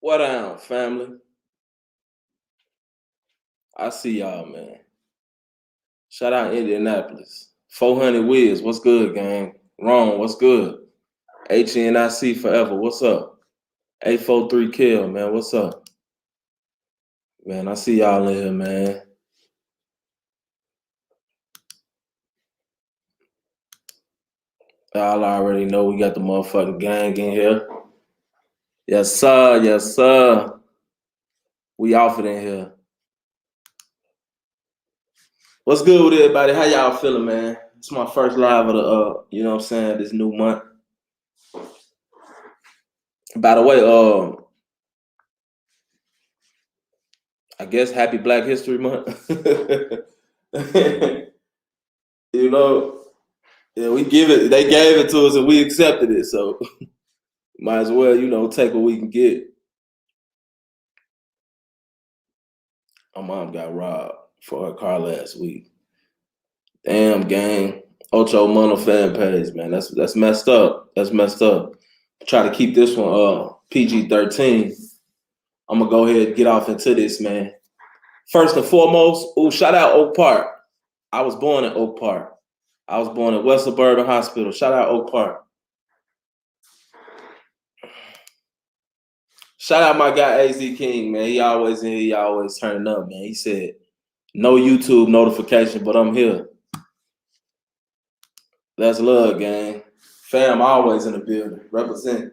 What down, family? I see y'all, man. Shout out Indianapolis. 400 Wiz, what's good, gang? Rome, what's good? HNIC forever, what's up? 843 Kill, man, what's up? Man, I see y'all in here, man. Y'all already know we got the motherfucking gang in here. Yes, sir, yes, sir. We off it in here. What's good with everybody? How y'all feeling, man? It's my first live of the you know what I'm saying, this new month. By the way, I guess happy Black History Month. You know, yeah, they gave it to us and we accepted it. So might as well, take what we can get. My mom got robbed for her car last week. Damn, gang. Ocho Mono fan page, man. That's messed up. That's messed up. Try to keep this one PG-13. I'm gonna go ahead and get off into this, man. First and foremost, shout out Oak Park. I was born in Oak Park. I was born at West Suburban Hospital. Shout out Oak Park. Shout out my guy AZ King, man. He always turning up, man. He said, no YouTube notification, but I'm here. That's love, gang. Fam, always in the building. Represent.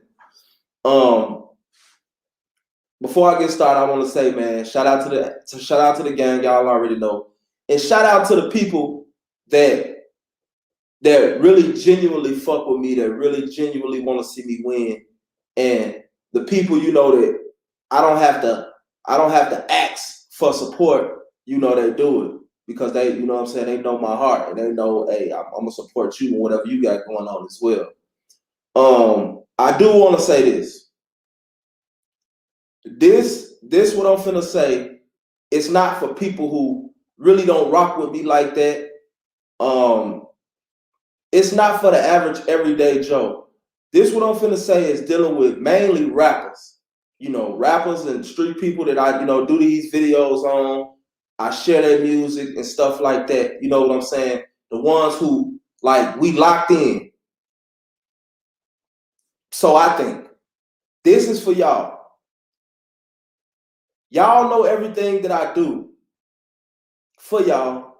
Before I get started, I want to say, man, shout out to the gang, y'all already know. And shout out to the people that really genuinely fuck with me, that really genuinely want to see me win. And the people, that I don't have to ask for support, they do it because they, they know my heart and they know, hey, I'm gonna support you and whatever you got going on as well. I do want to say this. This what I'm finna say, it's not for people who really don't rock with me like that. It's not for the average everyday Joe. This what I'm finna say is dealing with mainly rappers. Rappers and street people that I, do these videos on. I share their music and stuff like that. You know what I'm saying? The ones who, we locked in. So I think this is for y'all. Y'all know everything that I do for y'all.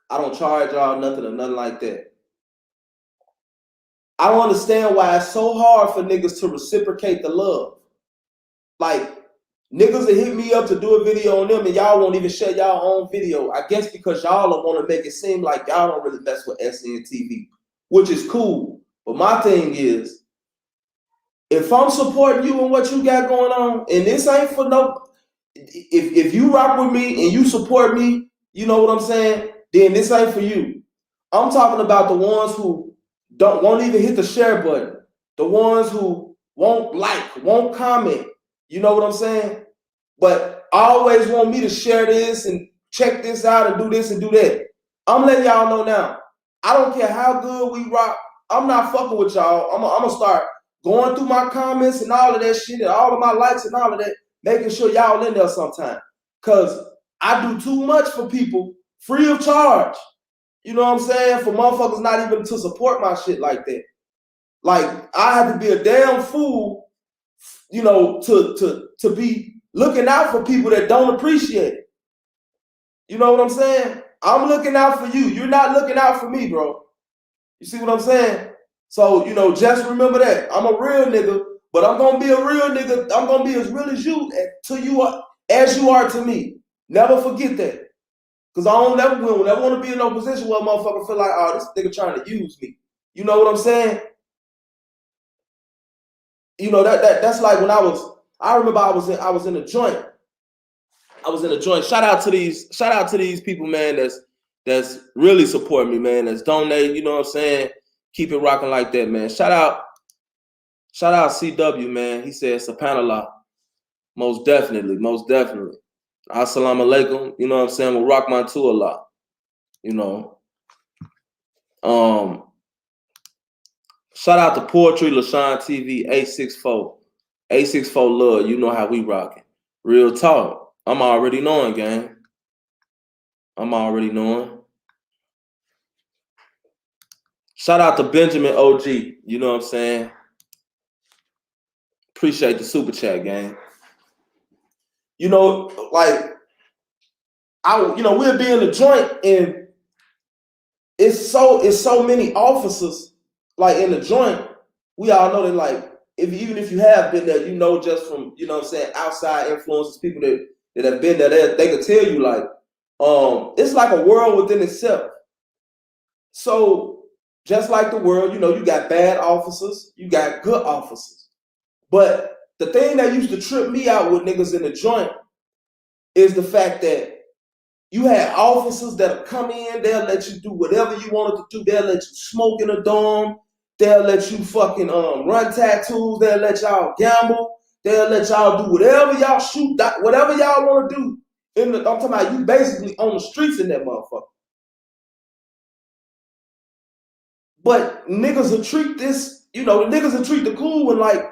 I don't charge y'all nothing or nothing like that. I don't understand why it's so hard for niggas to reciprocate the love. Niggas that hit me up to do a video on them and y'all won't even share y'all own video. I guess because y'all don't want to make it seem like y'all don't really mess with SNTV, which is cool. But my thing is, if I'm supporting you and what you got going on, and this ain't for no, if you rock with me and you support me, you know what I'm saying, then this ain't for you. I'm talking about the ones who won't even hit the share button. The ones who won't comment. You know what I'm saying? But always want me to share this and check this out and do this and do that. I'm letting y'all know now. I don't care how good we rock. I'm not fucking with y'all. I'm gonna start going through my comments and all of that shit and all of my likes and all of that, making sure y'all in there sometime. Cause I do too much for people free of charge. You know what I'm saying? For motherfuckers not even to support my shit like that. I have to be a damn fool, to be looking out for people that don't appreciate it. You know what I'm saying? I'm looking out for you. You're not looking out for me, bro. You see what I'm saying? So, just remember that. I'm a real nigga, but I'm going to be a real nigga. I'm going to be as real as you as you are to me. Never forget that. Because I don't never want to be in no position where a motherfucker feel like, oh, this nigga trying to use me. You know what I'm saying? That's like when I remember I was in a joint. I was in a joint. Shout out to these people, man, that's really supporting me, man, that's donating, you know what I'm saying? Keep it rocking like that, man. Shout out CW, man. He said subhanallah. Most definitely. Assalamu alaikum. You know what I'm saying? We'll rock my too a lot. Shout out to Poetry LaShawn TV 864. 864 Love, you know how we rocking. Real talk. I'm already knowing, gang. I'm already knowing. Shout out to Benjamin OG. You know what I'm saying? Appreciate the super chat, gang. You know, like, we'll be in the joint and it's so many officers like in the joint. We all know that, like, even if you have been there, you know, just from, you know what I'm saying, outside influences, people that have been there, they could tell you, like, it's like a world within itself. So just like the world, you know, you got bad officers, you got good officers. But the thing that used to trip me out with niggas in the joint is the fact that you had officers that'll come in, they'll let you do whatever you wanted to do. They'll let you smoke in a dorm. They'll let you fucking run tattoos. They'll let y'all gamble. They'll let y'all do whatever y'all shoot, whatever y'all want to do. I'm talking about you basically on the streets in that motherfucker. But niggas will treat this, you know, the niggas will treat the cool one like,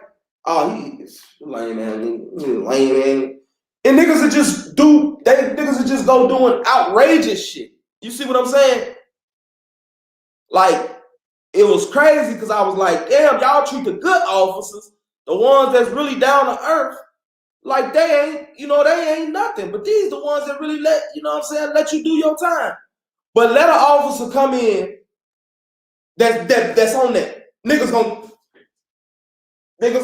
oh, he's lame, man. He's lame, man. And niggas will just niggas will just go doing outrageous shit. You see what I'm saying? Like, it was crazy because I was like, damn, y'all treat the good officers, the ones that's really down to earth, like they ain't nothing. But these the ones that really let you do your time. But let an officer come in that's on that. Niggas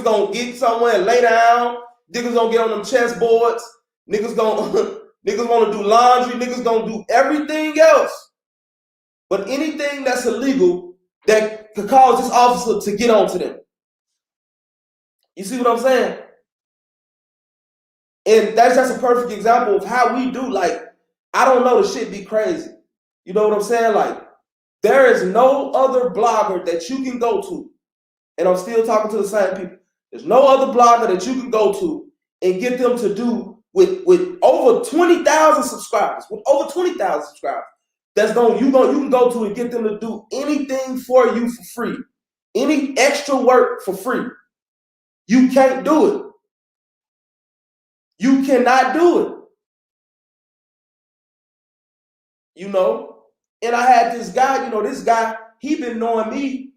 gonna get somewhere and lay down. Niggas gonna get on them chessboards. Niggas wanna do laundry. Niggas gonna do everything else. But anything that's illegal that could cause this officer to get onto them. You see what I'm saying? And that's just a perfect example of how we do. Like, I don't know, the shit be crazy. You know what I'm saying? Like, there is no other blogger that you can go to, and I'm still talking to the same people. There's no other blogger that you can go to and get them to do with over 20,000 subscribers. With over 20,000 subscribers, you can go to and get them to do anything for you for free, any extra work for free. You can't do it. You cannot do it. You know. And I had this guy. You know, this guy. He been knowing me.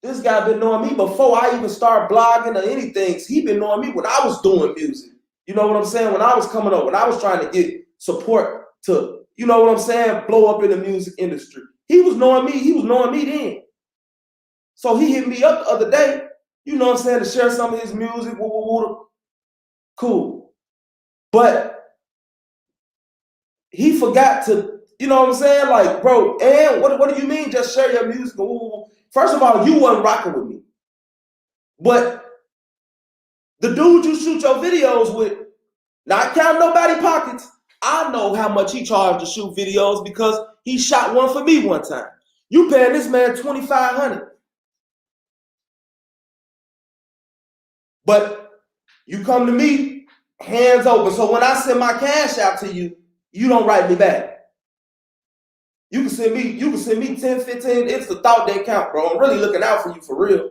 This guy been knowing me before I even started blogging or anything. He been knowing me when I was doing music. You know what I'm saying? When I was coming up, when I was trying to get support to, you know what I'm saying, blow up in the music industry. He was knowing me. He was knowing me then. So he hit me up the other day, you know what I'm saying, to share some of his music. Cool. But he forgot to, you know what I'm saying? Like, bro, and what do you mean just share your music? First of all, you wasn't rocking with me. But the dude you shoot your videos with, not counting nobody pockets, I know how much he charged to shoot videos because he shot one for me one time. You paying this man $2,500. But you come to me, hands open. So when I send my cash out to you, you don't write me back. You can send me 10, 15. It's the thought that count, bro. I'm really looking out for you for real.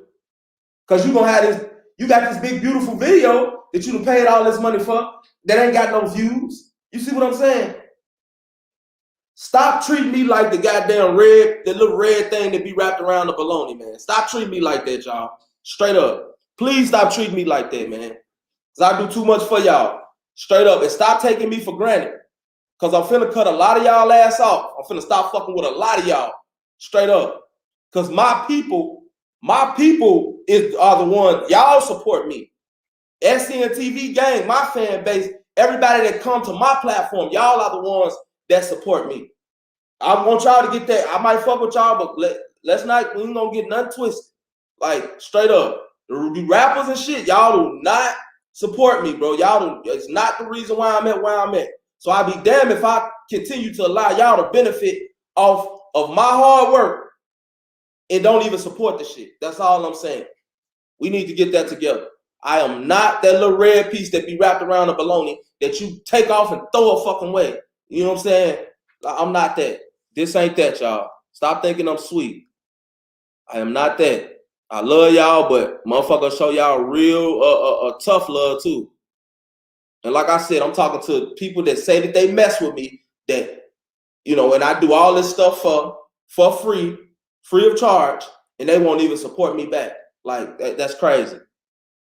Cause you gonna have this, you got this big, beautiful video that you done paid all this money for that ain't got no views. You see what I'm saying? Stop treating me like the goddamn the little red thing that be wrapped around the bologna, man. Stop treating me like that, y'all. Straight up. Please stop treating me like that, man. Cause I do too much for y'all. Straight up. And stop taking me for granted. Cause I'm finna cut a lot of y'all ass off. I'm finna stop fucking with a lot of y'all. Straight up. Cause my people are the ones, y'all support me. SCNTV gang, my fan base, everybody that come to my platform, y'all are the ones that support me. I want y'all to get that. I might fuck with y'all, but we ain't gonna get nothing twisted. Like, straight up. The rappers and shit, y'all do not support me, bro. It's not the reason why I'm at where I'm at. So I'd be damned if I continue to allow y'all to benefit off of my hard work and don't even support the shit. That's all I'm saying. We need to get that together. I am not that little red piece that be wrapped around a bologna that you take off and throw a fucking way. You know what I'm saying? I'm not that. This ain't that, y'all. Stop thinking I'm sweet. I am not that. I love y'all, but motherfucker show y'all real tough love too. And like I said, I'm talking to people that say that they mess with me, that, you know, and I do all this stuff for free of charge, and they won't even support me back. Like, that's crazy.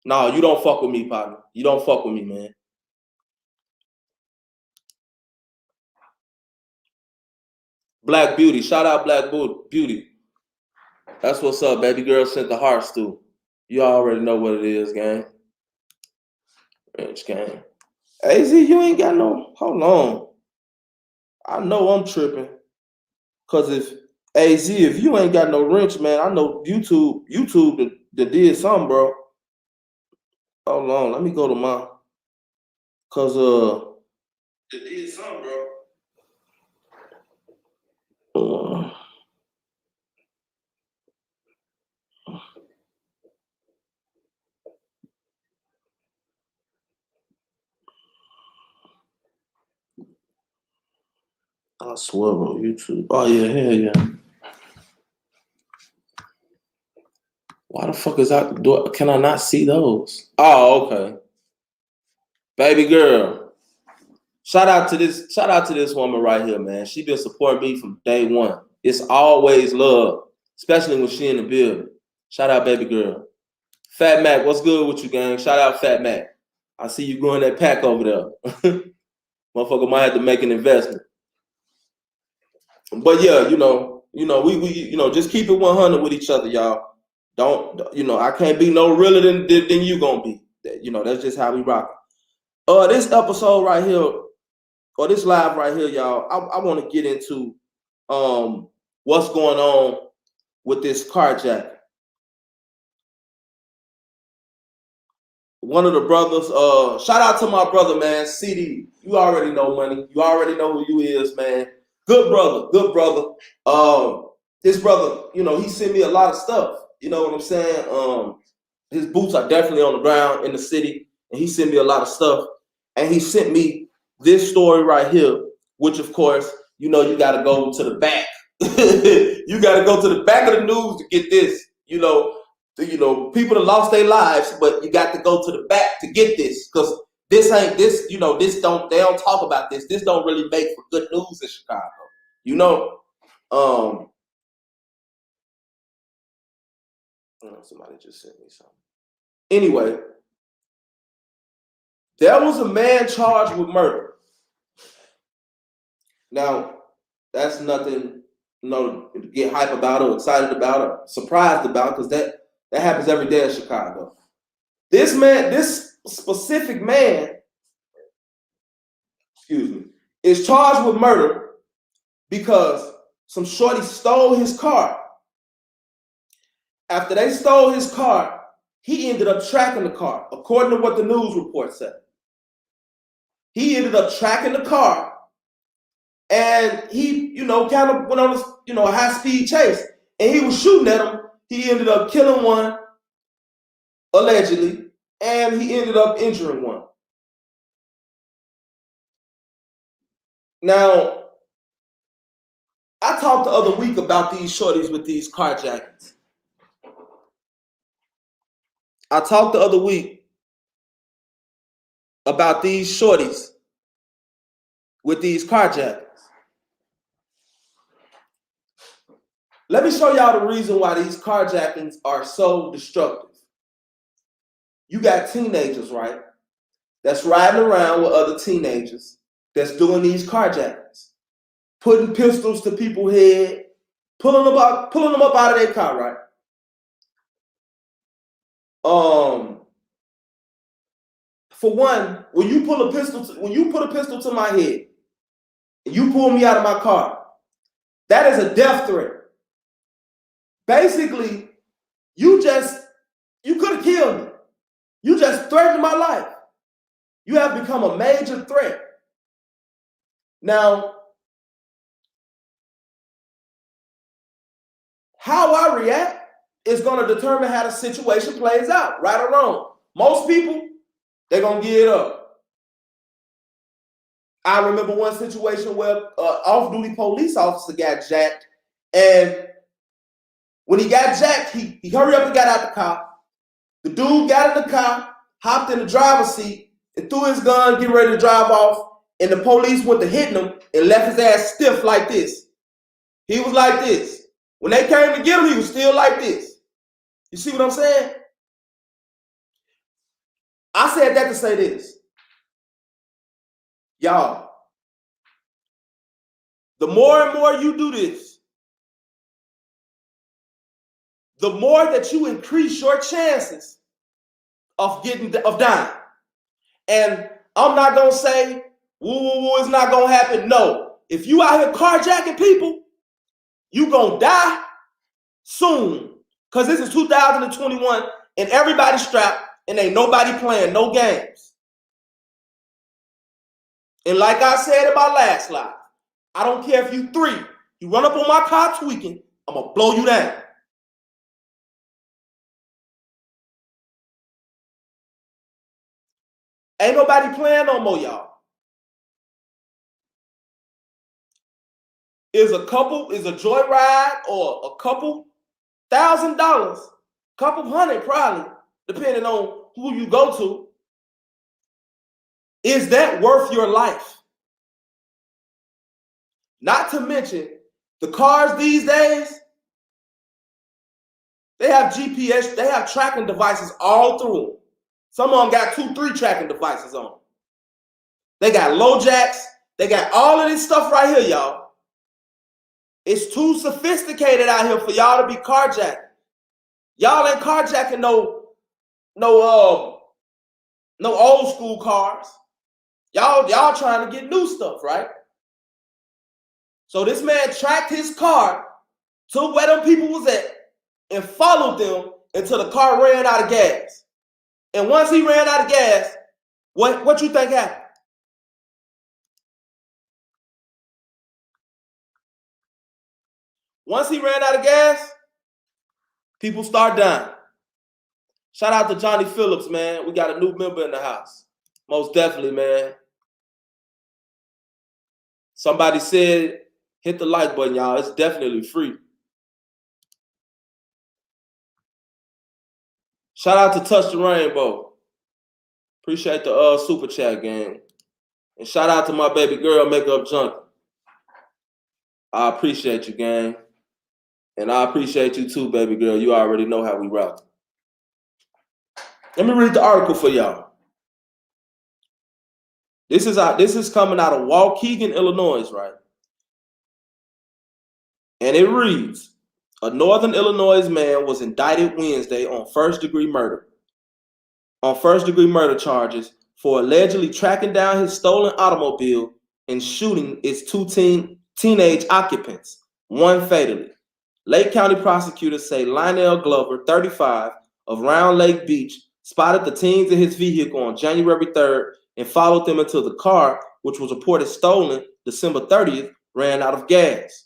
No, you don't fuck with me, partner. You don't fuck with me, man. Black Beauty. Shout out Black Beauty. That's what's up. Baby girl sent the hearts too. You already know what it is, gang. Rich gang. AZ, you ain't got no. Hold on. I know I'm tripping. Cause if AZ, if you ain't got no wrench, man, I know YouTube that did something, bro. Hold on, let me go to my. Cause it did something, bro. I swear on YouTube. Oh yeah, hell yeah. Why the fuck is that? Can I not see those? Oh, okay. Baby girl. Shout out to this woman right here, man. She been supporting me from day one. It's always love, especially when she in the building. Shout out, baby girl. Fat Mac, what's good with you, gang? Shout out, Fat Mac. I see you growing that pack over there. Motherfucker might have to make an investment. But yeah, we just keep it 100 with each other, y'all. Don't, I can't be no realer than you gonna be. That's just how we rock. This episode right here, or this live right here, y'all, I want to get into what's going on with this carjacking. One of the brothers, shout out to my brother, man, CD. You already know money. You already know who you is, man. Good brother. This brother, he sent me a lot of stuff. You know what I'm saying? His boots are definitely on the ground in the city, and he sent me a lot of stuff. And he sent me this story right here, which of course, you got to go to the back. You got to go to the back of the news to get this. People that lost their lives, but you got to go to the back to get this, because they don't talk about this. This don't really make for good news in Chicago. Somebody just sent me something. Anyway, there was a man charged with murder. Now, that's nothing, to get hype about or excited about or surprised about, because that happens every day in Chicago. This specific man, is charged with murder because some shorty stole his car. After they stole his car, he ended up tracking the car, according to what the news report said. He ended up tracking the car, and he, kind of went on this, a high-speed chase, and he was shooting at him. He ended up killing one, allegedly, and he ended up injuring one. Now, I talked the other week about these shorties with these carjackings. I talked the other week about these shorties with these carjackings. Let me show y'all the reason why these carjackings are so destructive. You got teenagers, right? That's riding around with other teenagers that's doing these carjackings, putting pistols to people's head, pulling them up out of their car, right? For one, when you put a pistol to my head, and you pull me out of my car, that is a death threat. Basically, you could have killed me. You just threatened my life. You have become a major threat. Now, how I react is going to determine how the situation plays out, right or wrong. Most people, they're going to give it up. I remember one situation where an off-duty police officer got jacked, and When he got jacked, he hurried up and got out the car. The dude got in the car, hopped in the driver's seat, and threw his gun, getting ready to drive off. And the police went to hitting him and left his ass stiff like this. He was like this. When they came to get him, he was still like this. You see what I'm saying? I said that to say this. Y'all, the more and more you do this, the more that you increase your chances of dying. And I'm not gonna say, woo, it's not gonna happen. No, if you out here carjacking people, you gonna die soon. Cause this is 2021 and everybody's strapped and ain't nobody playing no games. And like I said in my last live, I don't care if you 3, you run up on my car tweaking, I'm gonna blow you down. Ain't nobody playing no more, y'all. Is a joyride or a couple $1,000, couple hundred probably, depending on who you go to. Is that worth your life? Not to mention, the cars these days, they have GPS, they have tracking devices all through them. Some of them got 2, 3 tracking devices on them. They got low jacks. They got all of this stuff right here, y'all. It's too sophisticated out here for y'all to be carjacking. Y'all ain't carjacking no old school cars. Y'all trying to get new stuff, right? So this man tracked his car to where them people was at and followed them until the car ran out of gas. And once he ran out of gas, what you think happened? Once he ran out of gas, people start dying. Shout out to Johnny Phillips, man. We got a new member in the house. Most definitely, man. Somebody said, hit the like button, y'all. It's definitely free. Shout out to Touch the Rainbow. Appreciate the super chat, gang. And shout out to my baby girl, Makeup Junkie. I appreciate you, gang. And I appreciate you too, baby girl. You already know how we rock. Let me read the article for y'all. This is coming out of Waukegan, Illinois, right? And it reads, a Northern Illinois man was indicted Wednesday on first-degree murder charges for allegedly tracking down his stolen automobile and shooting its 2 teenage occupants, one fatally. Lake County prosecutors say Lionel Glover, 35, of Round Lake Beach, spotted the teens in his vehicle on January 3rd and followed them until the car, which was reported stolen December 30th, ran out of gas.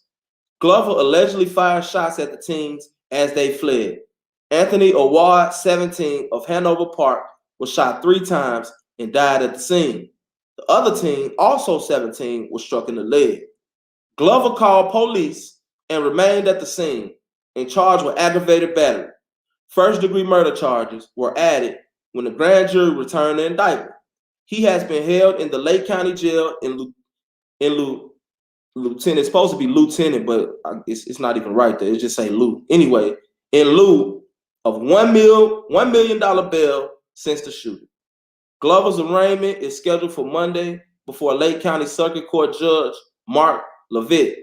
Glover allegedly fired shots at the teens as they fled. Anthony Awad, 17, of Hanover Park, was shot 3 times and died at the scene. The other teen, also 17, was struck in the leg. Glover called police and remained at the scene and charged with aggravated battery. First-degree murder charges were added when the grand jury returned the indictment. He has been held in the Lake County Jail in Lieutenant. It's supposed to be lieutenant, but it's not even right there. It just say Lou. Anyway, in lieu of $1 million bail since the shooting. Glover's arraignment is scheduled for Monday before Lake County Circuit Court Judge Mark Levitt.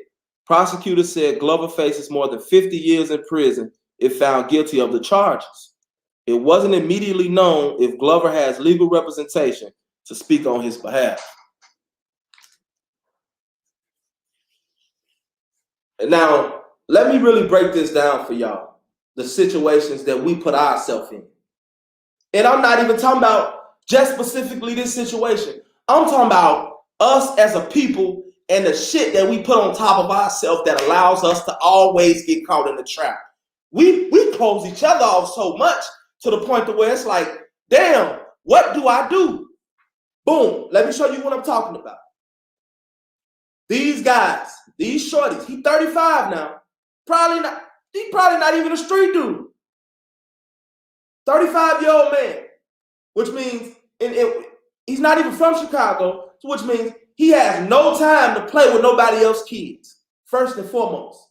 Prosecutors said Glover faces more than 50 years in prison if found guilty of the charges. It wasn't immediately known if Glover has legal representation to speak on his behalf. And now, let me really break this down for y'all, the situations that we put ourselves in. And I'm not even talking about just specifically this situation. I'm talking about us as a people and the shit that we put on top of ourselves that allows us to always get caught in the trap. We close each other off so much to the point to where it's like, damn, what do I do? Boom, let me show you what I'm talking about. These guys, these shorties, he 35 now. Probably not, He's probably not even a street dude. 35-year-old man, which means he's not even from Chicago, which means he has no time to play with nobody else's kids, first and foremost.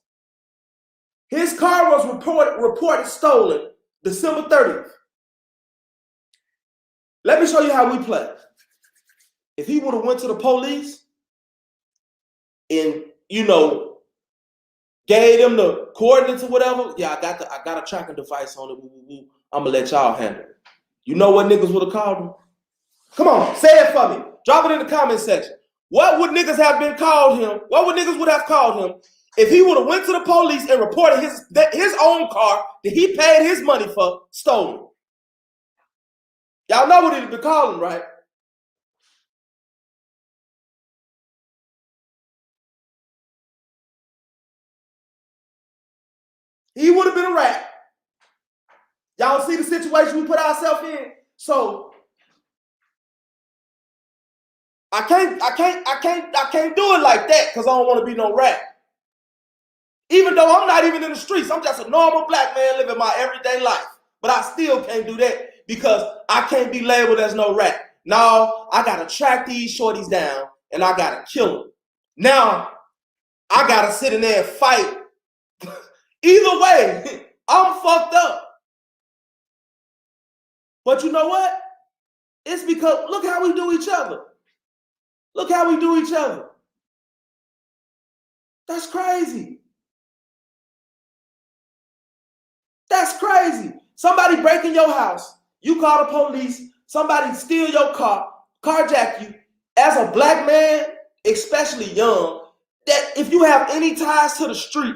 His car was reported stolen December 30th. Let me show you how we play. If he would have went to the police and, you know, gave them the coordinates or whatever, yeah, I got a tracking device on it. I'm gonna let y'all handle it. You know what niggas would have called him? Come on, say it for me. Drop it in the comment section. What would niggas have been called him? What would niggas would have called him if he would have went to the police and reported his own car that he paid his money for stolen? Y'all know what he'd be calling, right? He would have been a rat. Y'all see the situation we put ourselves in? So I can't do it like that because I don't want to be no rat. Even though I'm not even in the streets, I'm just a normal black man living my everyday life. But I still can't do that because I can't be labeled as no rat. No, I gotta track these shorties down and I gotta kill them. Now I gotta sit in there and fight. Either way, I'm fucked up. But you know what? It's because look how we do each other. Look how we do each other. That's crazy. That's crazy. Somebody break in your house. You call the police. Somebody steal your car, carjack you. As a black man, especially young, that if you have any ties to the street,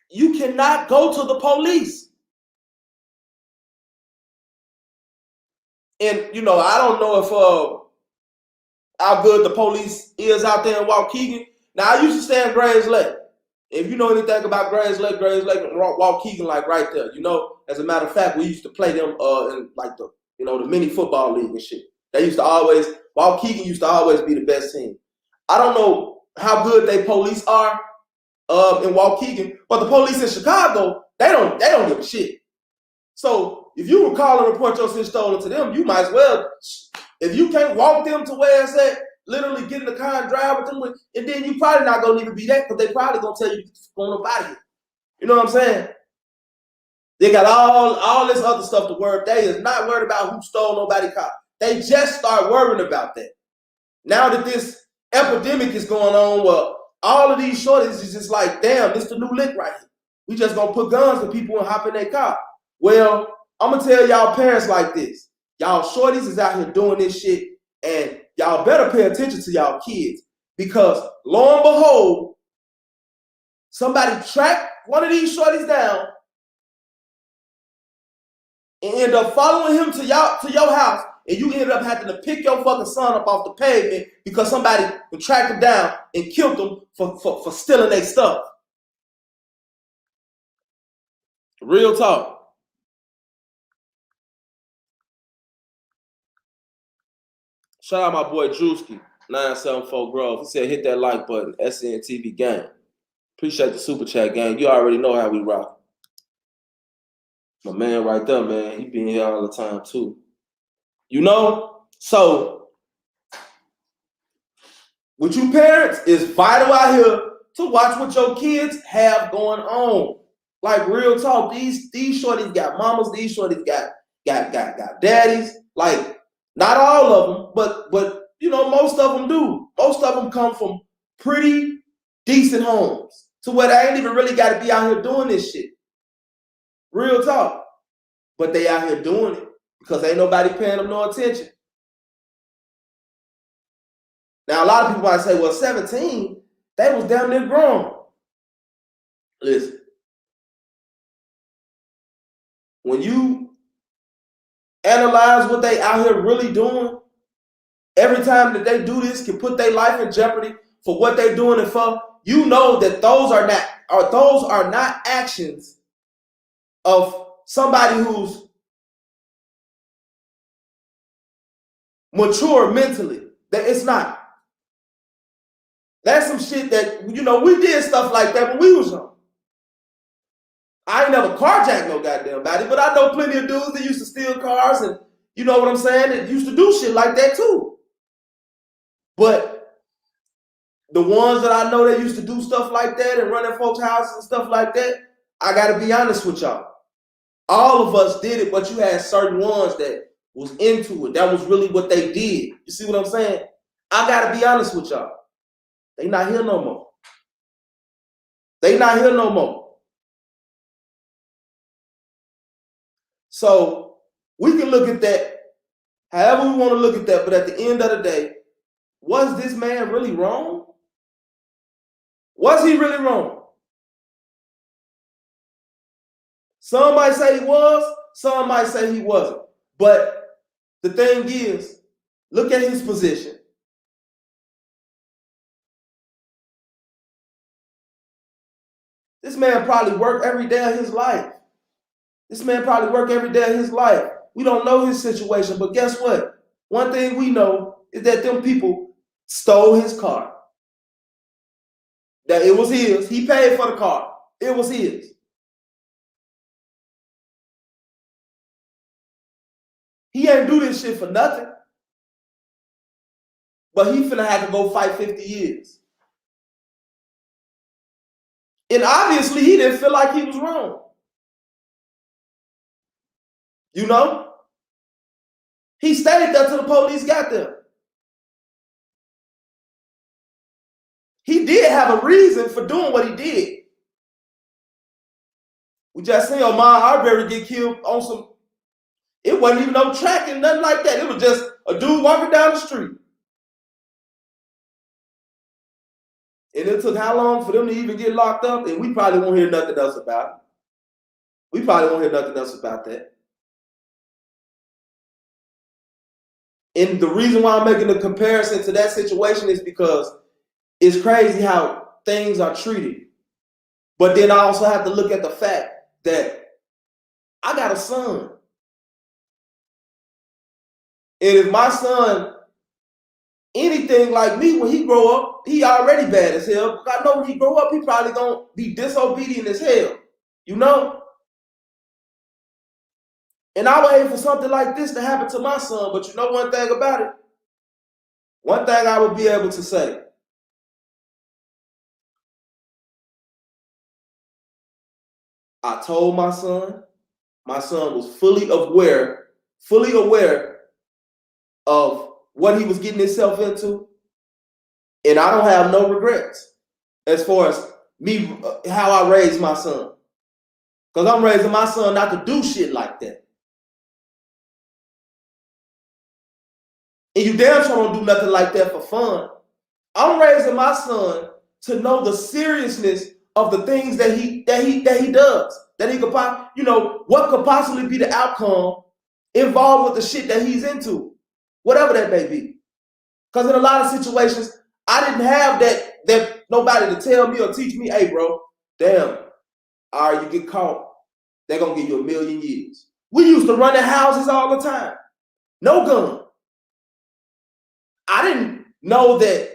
you cannot go to the police. And, you know, I don't know if how good the police is out there in Waukegan. Now, I used to stay in Grays Lake. If you know anything about Grays Lake and Waukegan, like right there, you know, as a matter of fact, we used to play them in like the, you know, the mini football league and shit. Waukegan used to always be the best team. I don't know how good they police are in Waukegan, but the police in Chicago, they don't give a shit. So if you would call and report your shit stolen to them, you might as well, if you can't walk them to where it's at, literally get in the car and drive with them, and then you probably not gonna even be that because they probably gonna tell you to go up out of here. You know what I'm saying? They got all this other stuff to worry. They is not worried about who stole nobody's car. They just start worrying about that. Now that this epidemic is going on, well, all of these shorties is just like, damn, this the new lick right here. We just gonna put guns to people and hop in their car. Well, I'm gonna tell y'all parents like this. Y'all shorties is out here doing this shit, and y'all better pay attention to y'all kids because lo and behold, somebody tracked one of these shorties down and end up following him to your house, and you ended up having to pick your fucking son up off the pavement because somebody tracked him down and killed him for stealing their stuff. Real talk. Shout out my boy Drewski, 974 Grove. He said hit that like button, SNTV gang. Appreciate the super chat, gang. You already know how we rock. My man right there, man. He been here all the time too. You know? So with you parents, it's vital out here to watch what your kids have going on. Like real talk. These shorties got mamas, these shorties got daddies. Like not all of them, but you know, most of them do. Most of them come from pretty decent homes to where they ain't even really got to be out here doing this shit. Real talk. But they out here doing it because ain't nobody paying them no attention. Now, a lot of people might say, well, 17, they was damn near grown. Listen, when you analyze what they out here really doing, every time that they do this can put their life in jeopardy for what they're doing it for, you know that those are not actions of somebody who's mature mentally. That it's not. That's some shit that, you know, we did stuff like that when we was young. I ain't never carjacked no goddamn body, but I know plenty of dudes that used to steal cars and, you know what I'm saying, that used to do shit like that too. But the ones that I know that used to do stuff like that and run in folks' houses and stuff like that, I gotta be honest with y'all. All of us did it, but you had certain ones that was into it. That was really what they did. You see what I'm saying? I gotta be honest with y'all. They not here no more. They not here no more. So we can look at that however we want to look at that, but at the end of the day, was this man really wrong? Was he really wrong? Some might say he was, some might say he wasn't. But the thing is, look at his position. This man probably worked every day of his life. This man probably worked every day of his life. We don't know his situation, but guess what? One thing we know is that them people stole his car. That it was his. He paid for the car. It was his. He ain't do this shit for nothing. But he finna have to go fight 50 years. And obviously he didn't feel like he was wrong. You know? He stayed there till the police got there. He did have a reason for doing what he did. We just seen Ahmaud Arbery get killed on some, it wasn't even no tracking, nothing like that. It was just a dude walking down the street. And it took how long for them to even get locked up? And we probably won't hear nothing else about it. We probably won't hear nothing else about that. And the reason why I'm making a comparison to that situation is because it's crazy how things are treated. But then I also have to look at the fact that I got a son. And if my son, anything like me, when he grow up, he already bad as hell. I know when he grow up, he probably gonna be disobedient as hell, you know? And I would hate for something like this to happen to my son, but you know one thing about it? One thing I would be able to say, I told my son was fully aware of what he was getting himself into. And I don't have no regrets as far as me, how I raised my son. Because I'm raising my son not to do shit like that. And you damn sure don't do nothing like that for fun. I'm raising my son to know the seriousness of the things that he does. That he could, you know, what could possibly be the outcome involved with the shit that he's into, whatever that may be. Because in a lot of situations, I didn't have that nobody to tell me or teach me, hey, bro, damn, all right, you get caught, they're gonna give you 1,000,000 years. We used to run in houses all the time, no gun. I didn't know that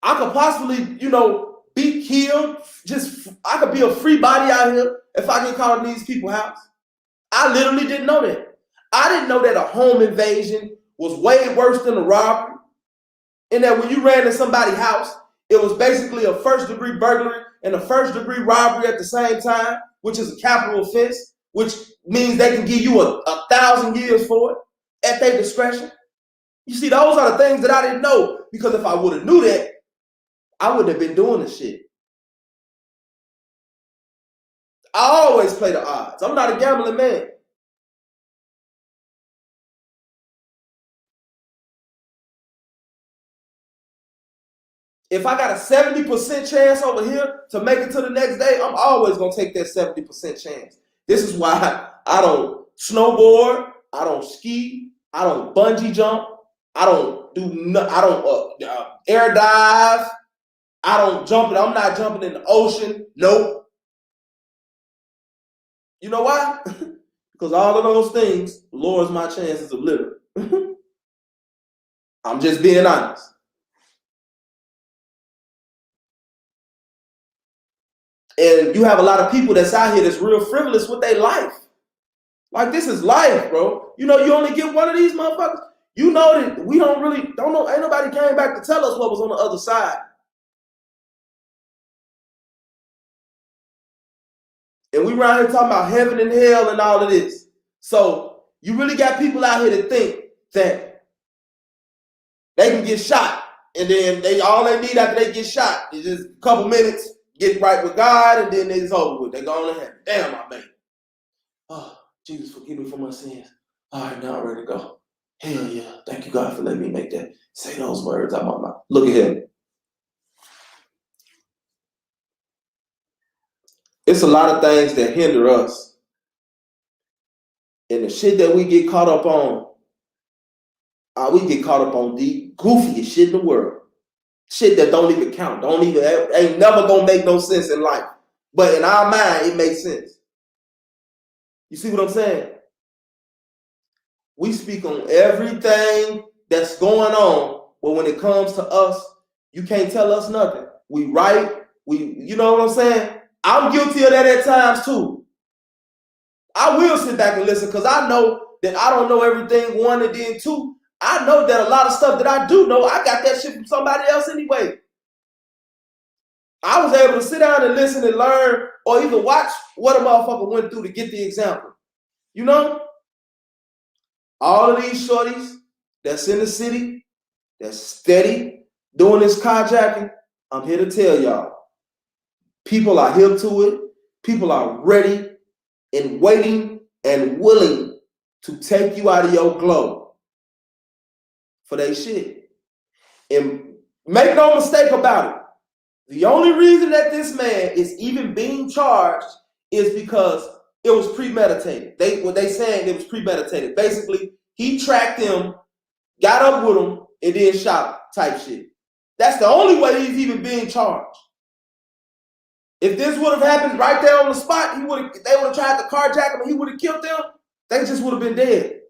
I could possibly, you know, be killed. I could be a free body out here if I get caught in these people's house. I literally didn't know that. I didn't know that a home invasion was way worse than a robbery. And that when you ran in somebody's house, it was basically a first-degree burglary and a first-degree robbery at the same time, which is a capital offense, which means they can give you 1,000 years for it at their discretion. You see, those are the things that I didn't know, because if I would have knew that, I wouldn't have been doing this shit. I always play the odds. I'm not a gambling man. If I got a 70% chance over here to make it to the next day, I'm always going to take that 70% chance. This is why I don't snowboard, I don't ski, I don't bungee jump, I don't air dive, I don't jump it. I'm not jumping in the ocean. Nope. You know why? Because all of those things lowers my chances of living. I'm just being honest. And you have a lot of people that's out here that's real frivolous with their life. Like, this is life, bro. You know, you only get one of these motherfuckers. You know that we don't know. Ain't nobody came back to tell us what was on the other side. And we around here talking about heaven and hell and all of this. So you really got people out here that think that they can get shot, and then all they need after they get shot is just a couple minutes, get right with God, and then it's over with. They go on to heaven. Damn, I made it. Oh, Jesus, forgive me for my sins. All right, now I'm ready to go. Hell yeah. Thank you, God, for letting me make that. Say those words out my mouth. Look at him. It's a lot of things that hinder us. And the shit that we get caught up on, we get caught up on the goofiest shit in the world. Shit that don't even count. Ain't never gonna make no sense in life. But in our mind, it makes sense. You see what I'm saying? We speak on everything that's going on, but when it comes to us, you can't tell us nothing. We right, you know what I'm saying? I'm guilty of that at times too. I will sit back and listen because I know that I don't know everything, one, and then two. I know that a lot of stuff that I do know, I got that shit from somebody else anyway. I was able to sit down and listen and learn, or even watch what a motherfucker went through to get the example. You know? All of these shorties that's in the city, that's steady doing this carjacking, I'm here to tell y'all, people are hip to it. People are ready and waiting and willing to take you out of your glow for their shit. And make no mistake about it. The only reason that this man is even being charged is because it was premeditated. They saying it was premeditated. Basically, he tracked him, got up with him, and then shot type shit. That's the only way he's even being charged. If this would have happened right there on the spot, they would have tried to carjack him and he would have killed them. They just would have been dead.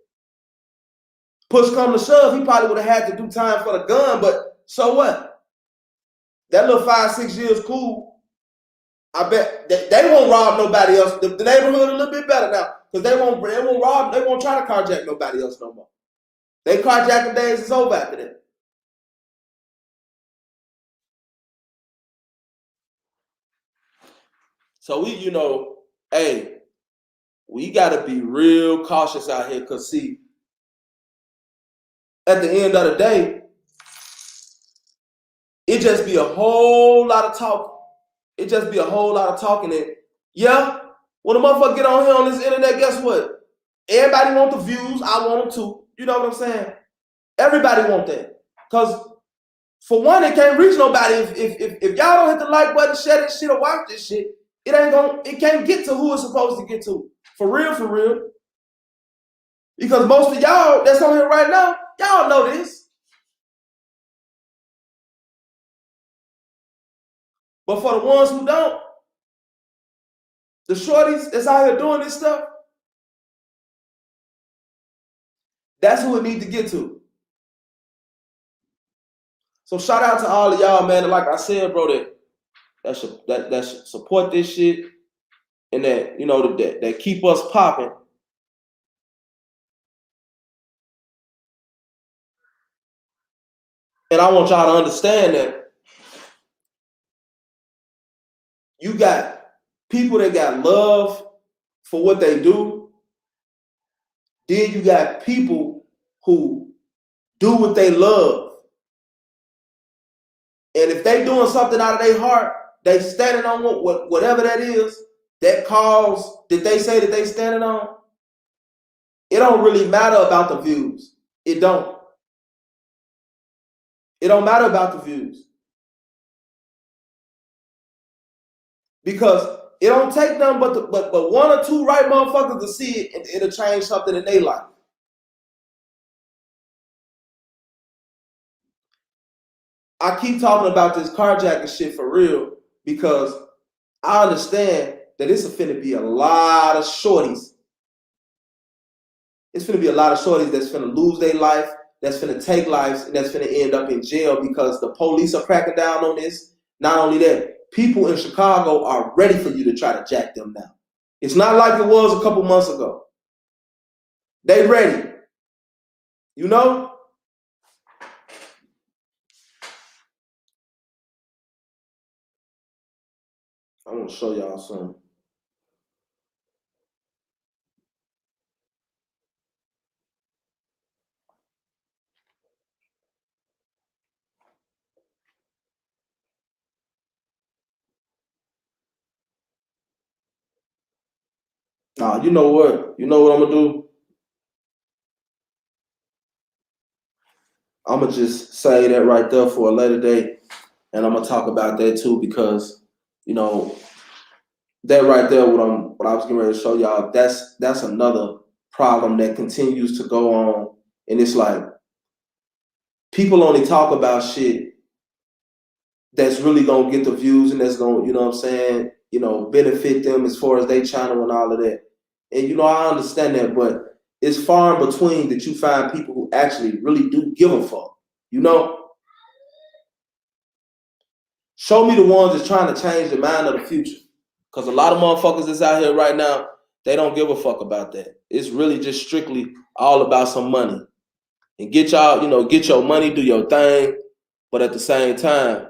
Push come to shove, he probably would have had to do time for the gun, but so what? That little 5-6 years cool. I bet they won't rob nobody else. The neighborhood a little bit better now because they won't try to carjack nobody else no more. They carjacking days is over after that. So we got to be real cautious out here because, see, at the end of the day, it just be a whole lot of talking. It just be a whole lot of talking. And yeah, when a motherfucker get on here on this internet, guess what? Everybody want the views. I want them too. You know what I'm saying? Everybody want that. Because for one, it can't reach nobody. If y'all don't hit the like button, share this shit, or watch this shit, it can't get to who it's supposed to get to. For real, for real. Because most of y'all that's on here right now, y'all know this. But for the ones who don't, the shorties that's out here doing this stuff, that's who it needs to get to. So shout out to all of y'all, man. And like I said, bro, that should support this shit and that, that keep us popping. And I want y'all to understand that you got people that got love for what they do. Then you got people who do what they love. And if they doing something out of their heart, they standing on whatever that is, that cause that they say that they standing on, it don't really matter about the views. It don't. It don't matter about the views. Because it don't take nothing but one or two right motherfuckers to see it, and it'll change something in their life. I keep talking about this carjacking shit for real because I understand that it's finna be a lot of shorties. It's finna be a lot of shorties that's finna lose their life, that's finna take lives, and that's finna end up in jail because the police are cracking down on this. Not only that, people in Chicago are ready for you to try to jack them now. It's not like it was a couple months ago. They ready. You know? I want to show y'all something. Nah, you know what? You know what I'm going to do? I'm going to just say that right there for a later date. And I'm going to talk about that too because, you know, that right there, what I was getting ready to show y'all, that's another problem that continues to go on. And it's like, people only talk about shit that's really going to get the views and that's going to, you know what I'm saying, you know, benefit them as far as they channel and all of that. And, you know, I understand that, but it's far in between that you find people who actually really do give a fuck, you know? Show me the ones that's trying to change the mind of the future. Because a lot of motherfuckers that's out here right now, they don't give a fuck about that. It's really just strictly all about some money. And get y'all, you know, get your money, do your thing. But at the same time,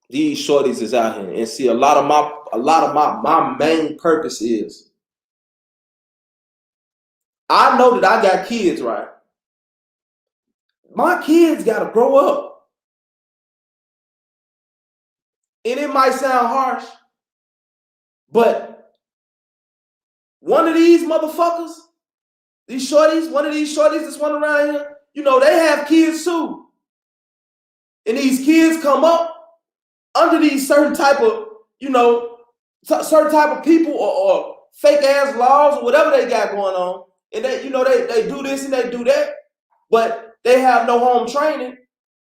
these shorties is out here. And see, a lot of my main purpose is, I know that I got kids, right? My kids gotta grow up. And it might sound harsh, but one of these motherfuckers, one of these shorties that's running around here, you know, they have kids too. And these kids come up under these certain type of, you know, certain type of people or fake ass laws or whatever they got going on. And they, you know, they do this and they do that, but they have no home training.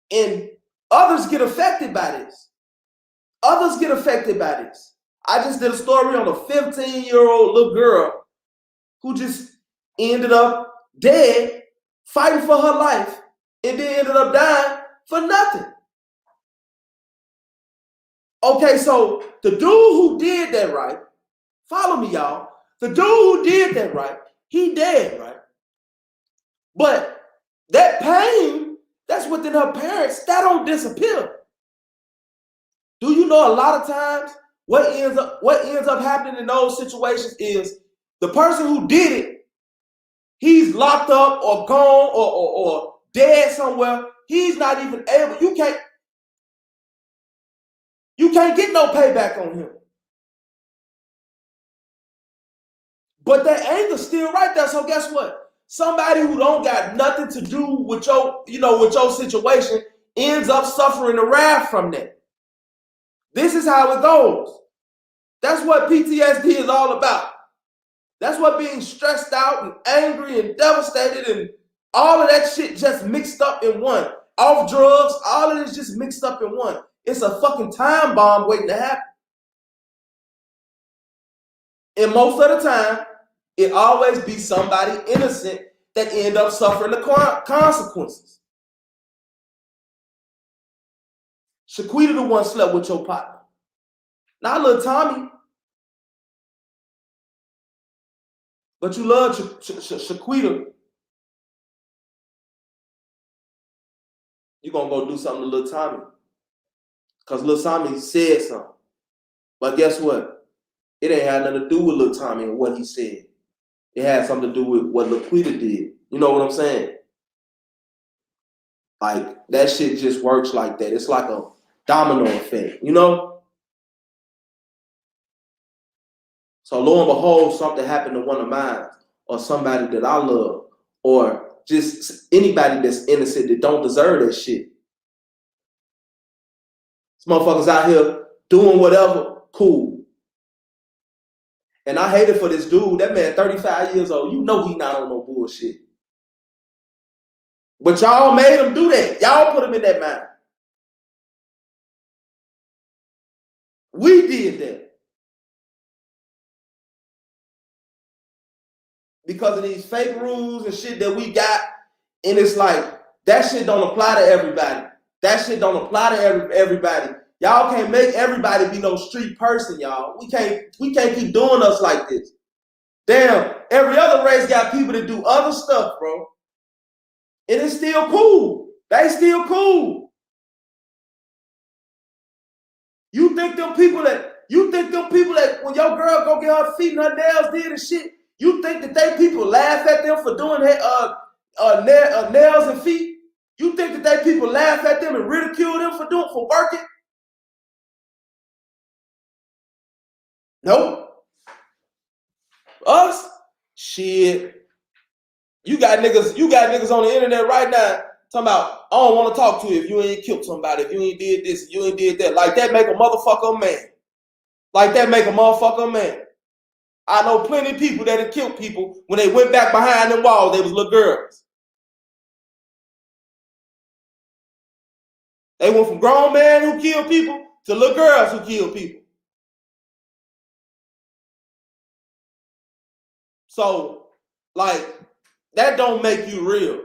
And others get affected by this. Others get affected by this. I just did a story on a 15-year-old little girl who just ended up dead, fighting for her life, and then ended up dying for nothing. Okay, so the dude who did that, right? Follow me, y'all. The dude who did that, right? He dead, right? But that pain that's within her parents, that don't disappear. Do you know a lot of times what ends up happening in those situations is the person who did it, he's locked up or gone or dead somewhere. He's not even able, you can't get no payback on him. But that anger's still right there. So guess what? Somebody who don't got nothing to do with your, you know, with your situation ends up suffering the wrath from that. This is how it goes. That's what PTSD is all about. That's what being stressed out and angry and devastated and all of that shit just mixed up in one. Off drugs, all of it is just mixed up in one. It's a fucking time bomb waiting to happen. And most of the time, it always be somebody innocent that end up suffering the consequences. Shaquita the one slept with your partner. Not little Tommy. But you love Shaquita. You're going to go do something to little Tommy. Because little Tommy said something. But guess what? It ain't had nothing to do with little Tommy and what he said. It had something to do with what Laquita did. You know what I'm saying? Like, that shit just works like that. It's like a domino effect, you know? So lo and behold, something happened to one of mine or somebody that I love or just anybody that's innocent that don't deserve that shit. This motherfuckers out here doing whatever, cool. And I hate it for this dude. That man, 35 years old. You know he not on no bullshit. But y'all made him do that. Y'all put him in that mind. We did that. Because of these fake rules and shit that we got. And it's like, that shit don't apply to everybody. That shit don't apply to everybody. Y'all can't make everybody be no street person, y'all. We can't keep doing us like this. Damn, every other race got people that do other stuff, bro. And it's still cool. They still cool. You think them people that when your girl go get her feet and her nails did and shit, you think that they people laugh at them for doing nails and feet? You think that they people laugh at them and ridicule them for working? Nope. Us? Shit. You got niggas on the internet right now talking about, I don't want to talk to you if you ain't killed somebody, if you ain't did this, if you ain't did that. Like that make a motherfucker a man. Like that make a motherfucker a man. I know plenty of people that have killed people when they went back behind them walls, they was little girls. They went from grown men who killed people to little girls who killed people. So, like, that don't make you real.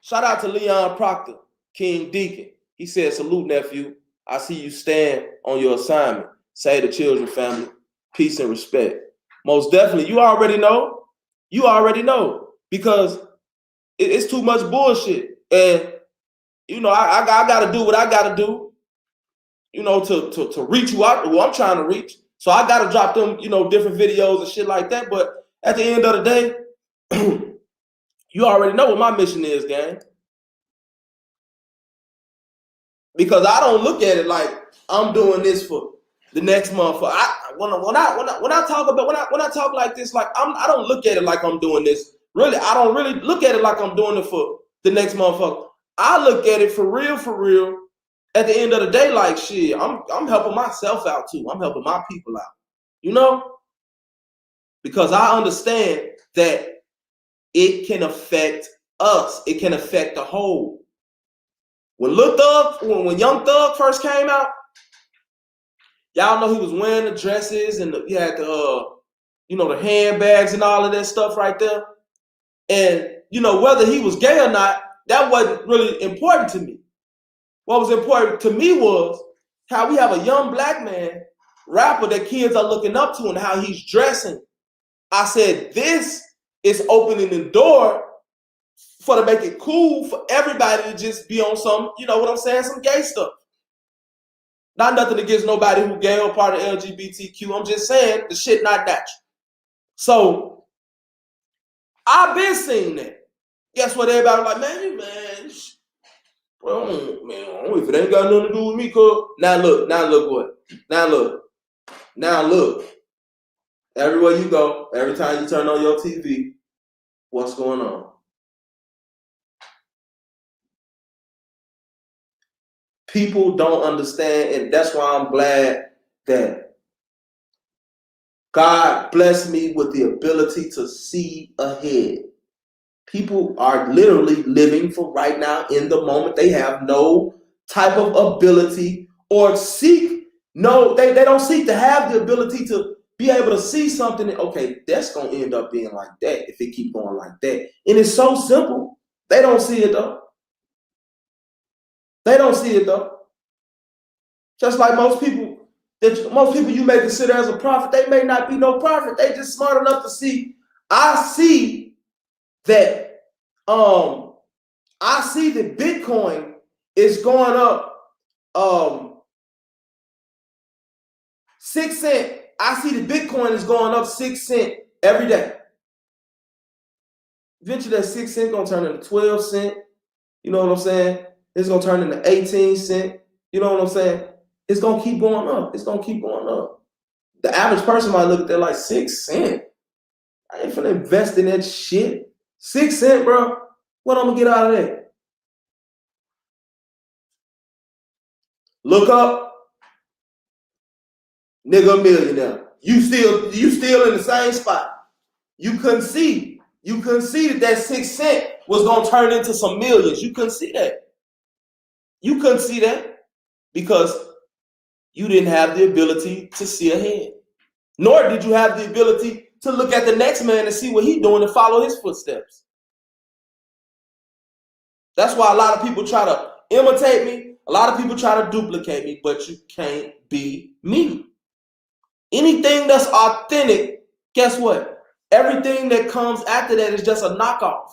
Shout out to Leon Proctor, King Deacon. He said, salute, nephew. I see you stand on your assignment. Say the children, family, peace and respect. Most definitely. You already know. You already know. Because it's too much bullshit. And, you know, I got to do what I got to do, you know, to reach who I'm trying to reach. So I got to drop them, you know, different videos and shit like that. But at the end of the day, you already know what my mission is, gang. Because I don't look at it like I'm doing this for the next month. When I talk like this, like I don't look at it like I'm doing this. Really, I don't really look at it like I'm doing it for the next motherfucker. I look at it for real. At the end of the day, like shit, I'm helping myself out too. I'm helping my people out. You know? Because I understand that it can affect us. It can affect the whole. When Young Thug first came out, y'all know he was wearing the dresses and he had the the handbags and all of that stuff right there. And whether he was gay or not, that wasn't really important to me. What was important to me was how we have a young black man rapper that kids are looking up to and how he's dressing. I said, this is opening the door to make it cool for everybody to just be on some, you know what I'm saying, some gay stuff. Not nothing against nobody who gay or part of LGBTQ. I'm just saying the shit not natural. So I've been seeing that. Guess what? Everybody like, man, bro, man, if it ain't got nothing to do with me, cuz. Now look what? Now look. Everywhere you go, every time you turn on your TV, what's going on? People don't understand, and that's why I'm glad that God blessed me with the ability to see ahead. People are literally living for right now in the moment. They have no type of ability or they don't seek to have the ability to be able to see something that, okay, that's going to end up being like that if it keep going like that. And it's so simple. They don't see it though. Just like most people you may consider as a prophet, they may not be no prophet. They just smart enough to see. I see that Bitcoin is going up 6 cents. I see that Bitcoin is going up 6 cents every day. Eventually that 6 cents gonna turn into 12 cents. You know what I'm saying? It's gonna turn into 18 cents. You know what I'm saying? It's gonna keep going up. The average person might look at that like 6 cents. I ain't finna invest in that shit. 6 cents, bro. What I'm gonna get out of that? Look up, nigga, a millionaire. You still in the same spot. You couldn't see that 6 cents was gonna turn into some millions. You couldn't see that. Because you didn't have the ability to see ahead. Nor did you have the ability to look at the next man and see what he's doing and follow his footsteps. That's why a lot of people try to imitate me. A lot of people try to duplicate me, but you can't be me. Anything that's authentic, guess what? Everything that comes after that is just a knockoff.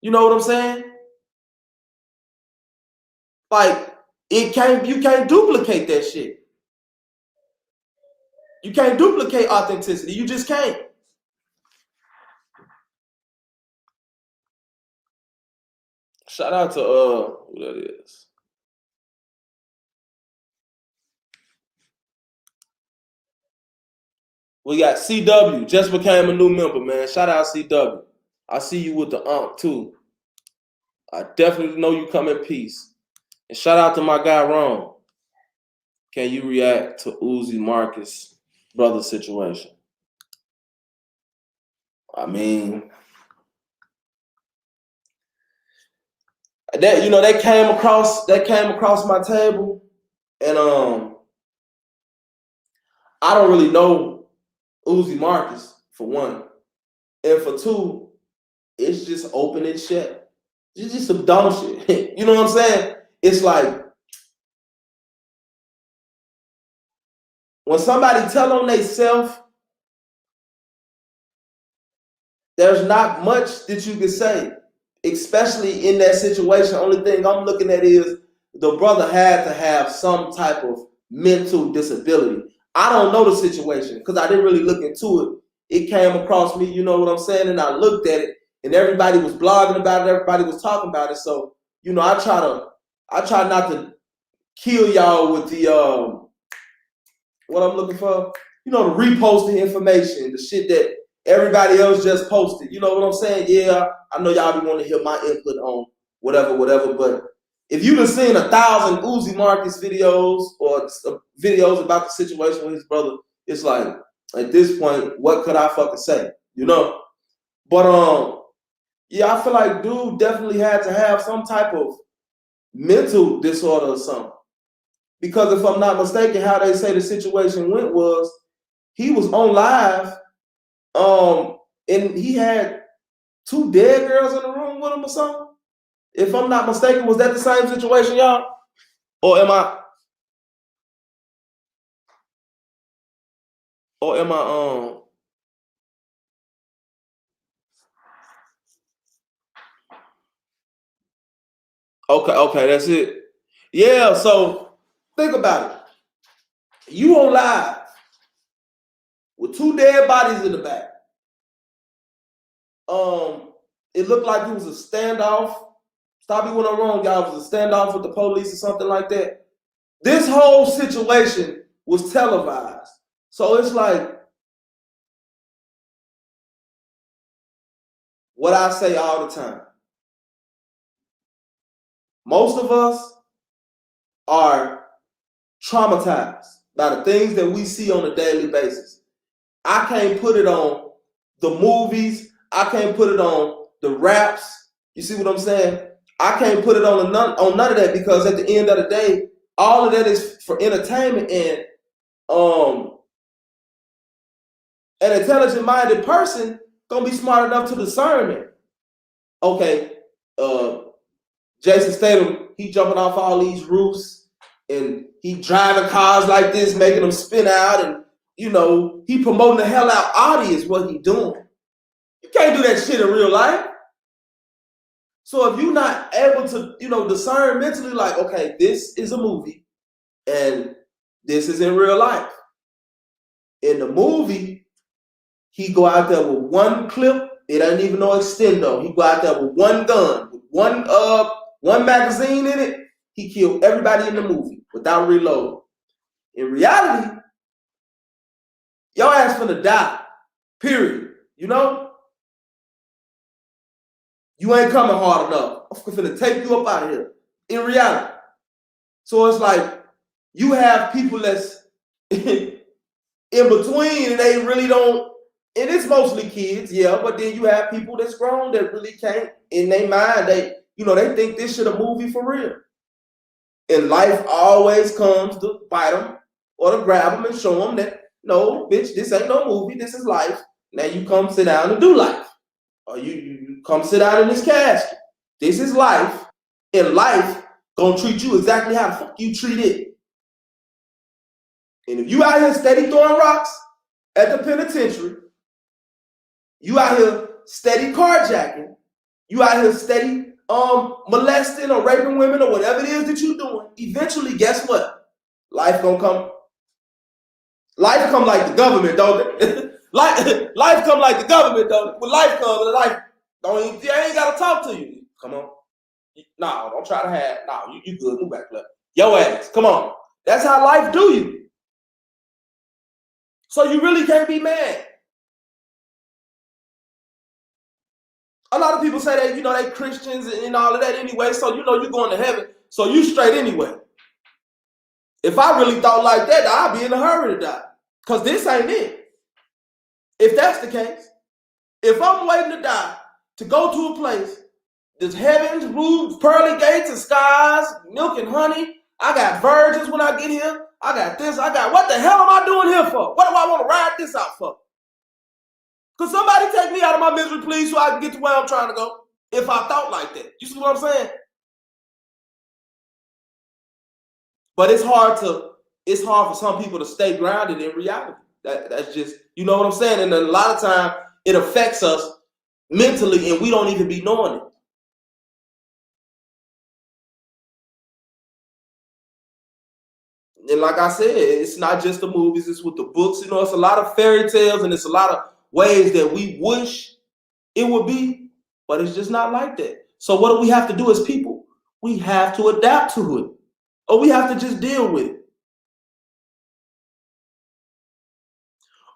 You know what I'm saying? Like, you can't duplicate that shit. You can't duplicate authenticity. You just can't. Shout out to who that is. We got CW, just became a new member, man. Shout out CW. I see you with the too. I definitely know you come in peace. And shout out to my guy Ron. Can you react to Uzi Marcus brother situation? I mean, that came across my table, and I don't really know Uzi Marcus for one, and for two, it's just open and shut. It's just some dumb shit. You know what I'm saying? It's like when somebody tell on themselves, there's not much that you can say, especially in that situation. Only thing I'm looking at is the brother had to have some type of mental disability. I don't know the situation because I didn't really look into it. It came across me, you know what I'm saying? And I looked at it and everybody was blogging about it. Everybody was talking about it. So, I try not to kill y'all with the, what I'm looking for, the reposting information, the shit that everybody else just posted. You know what I'm saying? Yeah, I know y'all be wanting to hear my input on whatever. But if you've been seeing 1,000 Uzi Marcus videos or videos about the situation with his brother, it's like, at this point, what could I fucking say? But yeah, I feel like dude definitely had to have some type of mental disorder or something. Because if I'm not mistaken, how they say the situation went was he was on live, and he had 2 dead girls in the room with him or something. If I'm not mistaken, was that the same situation, y'all? Or am I okay, that's it. Yeah, so think about it. You on live with 2 dead bodies in the back. It looked like it was a standoff. Stop me when I'm wrong, y'all. It was a standoff with the police or something like that. This whole situation was televised. So it's like what I say all the time. Most of us are traumatized by the things that we see on a daily basis. I can't put it on the movies. I can't put it on the raps. You see what I'm saying? I can't put it on none of that because at the end of the day, all of that is for entertainment, and an intelligent-minded person gonna be smart enough to discern it. Okay, Jason Statham, he jumping off all these roofs and he driving cars like this, making them spin out, and he promoting the hell out audience. What he doing? You can't do that shit in real life. So if you're not able to, discern mentally, like, okay, this is a movie and this is in real life. In the movie, he go out there with one clip. It ain't even no extendo. He go out there with one gun, with one magazine in it. He killed everybody in the movie without reloading. In reality, your ass finna die. Period. You ain't coming hard enough. I'm finna take you up out of here. In reality. So it's like you have people that's in between and they really don't, and it's mostly kids, yeah, but then you have people that's grown that really can't, in their mind, they think this shit a movie for real. And life always comes to bite them or to grab them and show them that, no, bitch, this ain't no movie, this is life. Now you come sit down and do life. Or you come sit down in this casket. This is life. And life gonna treat you exactly how the fuck you treat it. And if you out here steady throwing rocks at the penitentiary, you out here steady carjacking, you out here steady molesting or raping women or whatever it is that you're doing, eventually, guess what? Life gonna come. Life come like the government, don't it? life come like the government, don't it? When life comes, life ain't gotta talk to you. Come on. No, don't try to have. No, you good. Move back, left. Yo ass. Come on. That's how life do you. So you really can't be mad. A lot of people say that, they Christians and all of that anyway. So, you're going to heaven. So you straight anyway. If I really thought like that, I'd be in a hurry to die. Because this ain't it. If that's the case, if I'm waiting to die to go to a place, there's heavens, roofs, pearly gates and skies, milk and honey. I got virgins when I get here. I got this. What the hell am I doing here for? What do I want to ride this out for? Could somebody take me out of my misery, please, so I can get to where I'm trying to go? If I thought like that. You see what I'm saying? But it's hard for some people to stay grounded in reality. That's just, you know what I'm saying? And a lot of time it affects us mentally and we don't even be knowing it. And like I said, it's not just the movies, it's with the books. It's a lot of fairy tales and it's a lot of ways that we wish it would be, but it's just not like that. So what do we have to do as people? We have to adapt to it, or we have to just deal with it.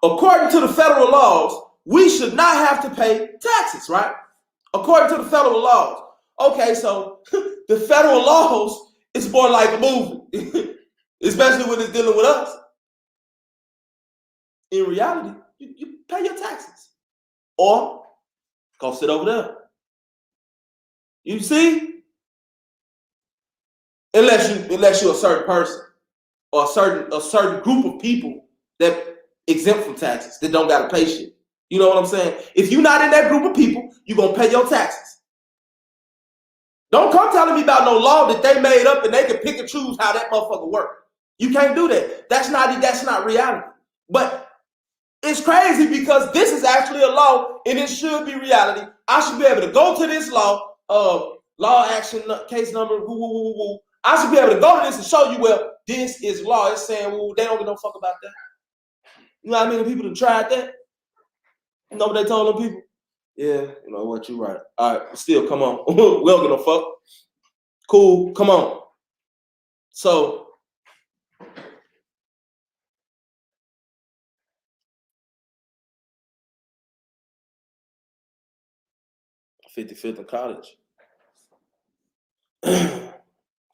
According to the federal laws, we should not have to pay taxes, right? According to the federal laws. Okay, so the federal laws is more like a movie, especially when it's dealing with us. In reality, you pay your taxes. Or go sit over there. You see? Unless you're a certain person or a certain group of people that exempt from taxes, that don't gotta pay shit. You know what I'm saying? If you're not in that group of people, you're gonna pay your taxes. Don't come telling me about no law that they made up and they can pick and choose how that motherfucker works. You can't do that. That's not reality. But it's crazy because this is actually a law and it should be reality. I should be able to go to this law action case number, I should be able to go to this and show you, well, this is law. It's saying, they don't give no fuck about that. You know how many people have tried that? You know what they told them people? Yeah, you know what, you're right. All right, still, come on. We don't give no fuck. Cool, come on. So, 55th in college.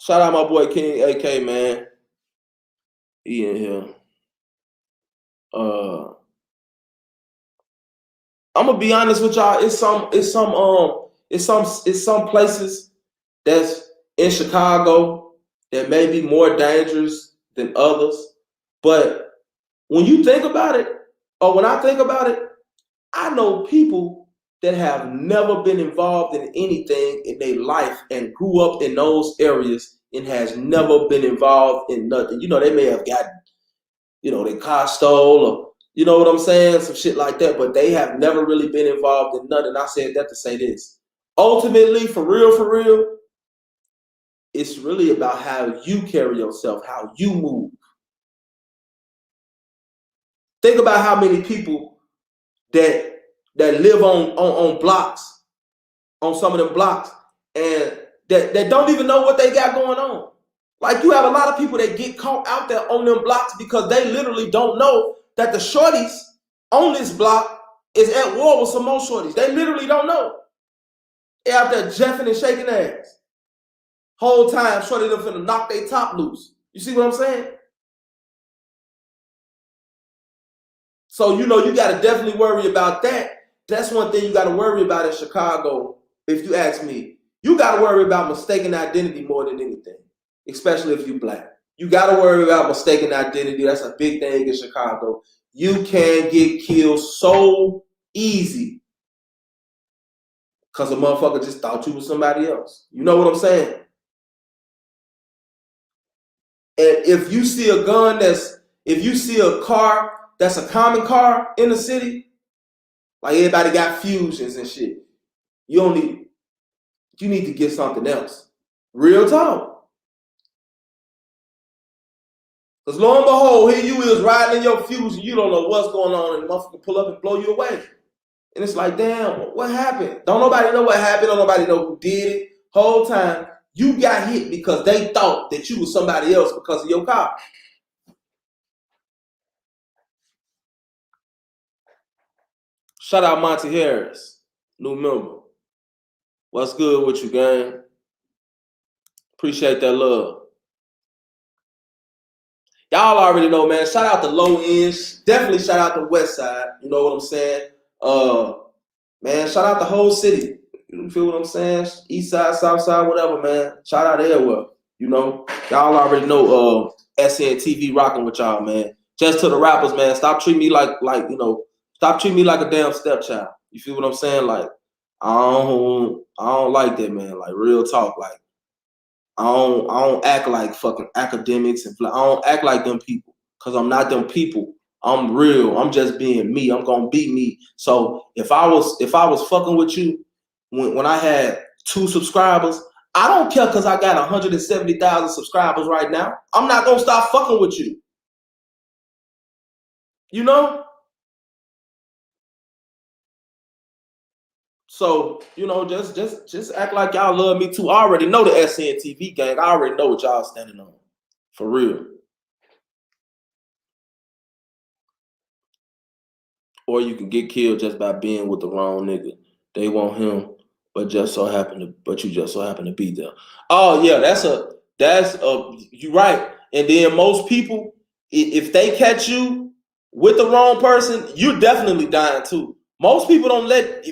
Shout out my boy King AK, man. He in here. I'm gonna be honest with y'all. It's some places that's in Chicago that may be more dangerous than others. But when you think about it, or when I think about it, I know people that have never been involved in anything in their life and grew up in those areas and has never been involved in nothing. They may have gotten, their car stole or, you know what I'm saying? Some shit like that, but they have never really been involved in nothing. I said that to say this. Ultimately, for real, it's really about how you carry yourself, how you move. Think about how many people that live on blocks, on some of them blocks, and that don't even know what they got going on. Like, you have a lot of people that get caught out there on them blocks because they literally don't know that the shorties on this block is at war with some more shorties. They literally don't know. They're out there jeffing and shaking ass. Whole time, shorty them finna knock their top loose. You see what I'm saying? So, you got to definitely worry about that. That's one thing you got to worry about in Chicago, if you ask me. You got to worry about mistaken identity more than anything, especially if you're black. You got to worry about mistaken identity. That's a big thing in Chicago. You can get killed so easy because a motherfucker just thought you was somebody else. You know what I'm saying? And if you see a gun if you see a car that's a common car in the city, like everybody got fusions and shit, you need to get something else. Real talk. Because lo and behold, here you is riding in your fusion, you don't know what's going on, and the motherfucker pull up and blow you away. And it's like, damn, what happened? Don't nobody know what happened. Don't nobody know who did it. Whole time, you got hit because they thought that you was somebody else because of your car. Shout out Monty Harris, new member. What's good with you, gang? Appreciate that love. Y'all already know, man. Shout out to Low End. Definitely shout out to West Side. You know what I'm saying? Man, shout out the whole city. You feel what I'm saying? East Side, South Side, whatever, man. Shout out everywhere. You know, y'all already know SNTV rocking with y'all, man. Just to the rappers, man. Stop treating me like stop treating me like a damn stepchild. You feel what I'm saying? Like, I don't like that, man. Like, real talk. Like, I don't act like fucking academics and I don't act like them people because I'm not them people. I'm real. I'm just being me. I'm gonna be me. So if I was fucking with you when I had 2 subscribers, I don't care because I got 170,000 subscribers right now. I'm not gonna stop fucking with you. You know? So, you know, just act like y'all love me too. I already know the SNTV gang. I already know what y'all standing on. For real. Or you can get killed just by being with the wrong nigga. They want him, but you just so happen to be there. Oh yeah, that's you right. And then most people, if they catch you with the wrong person, you're definitely dying too. Most people don't let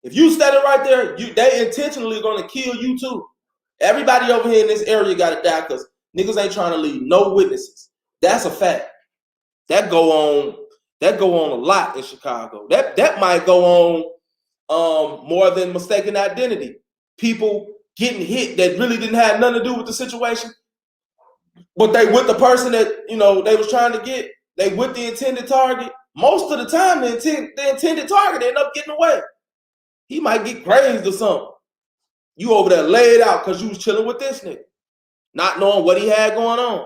if you standing right there, they intentionally gonna kill you too. Everybody over here in this area gotta die because niggas ain't trying to leave no witnesses. That's a fact. That go on a lot in Chicago. That might go on more than mistaken identity. People getting hit that really didn't have nothing to do with the situation, but they with the person that they was trying to get. They with the intended target. Most of the time, the intended target end up getting away. He might get grazed or something. You over there laid out because you was chilling with this nigga, not knowing what he had going on.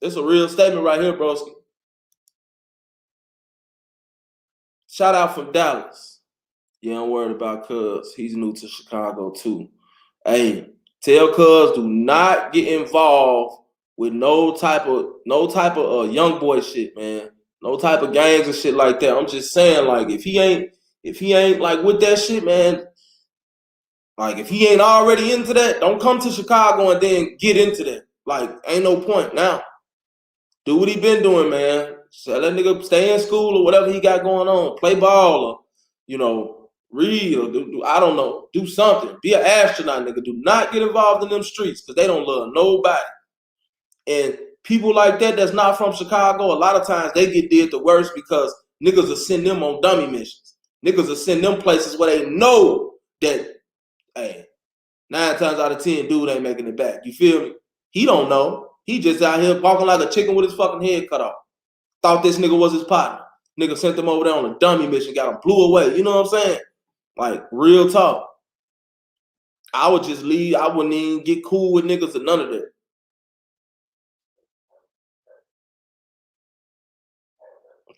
It's a real statement right here, broski. Shout out from Dallas. Yeah, I'm worried about Cuz. He's new to Chicago too. Hey, tell Cuz do not get involved with no type of young boy shit, man. No type of gangs and shit like that. I'm just saying, like, if he ain't like with that shit, man. Like, if he ain't already into that, don't come to Chicago and then get into that. Like, ain't no point now. Do what he been doing, man. So that nigga stay in school or whatever he got going on. Play ball or, read or do I don't know. Do something. Be an astronaut, nigga. Do not get involved in them streets because they don't love nobody. And people like that that's not from Chicago, a lot of times they get did the worst because niggas will send them on dummy missions. Niggas will send them places where they know that, hey, 9 times out of 10, dude ain't making it back. You feel me? He don't know. He just out here walking like a chicken with his fucking head cut off. Thought this nigga was his partner. Nigga sent him over there on a dummy mission, got him blew away. You know what I'm saying? Like, real talk. I would just leave. I wouldn't even get cool with niggas or none of that.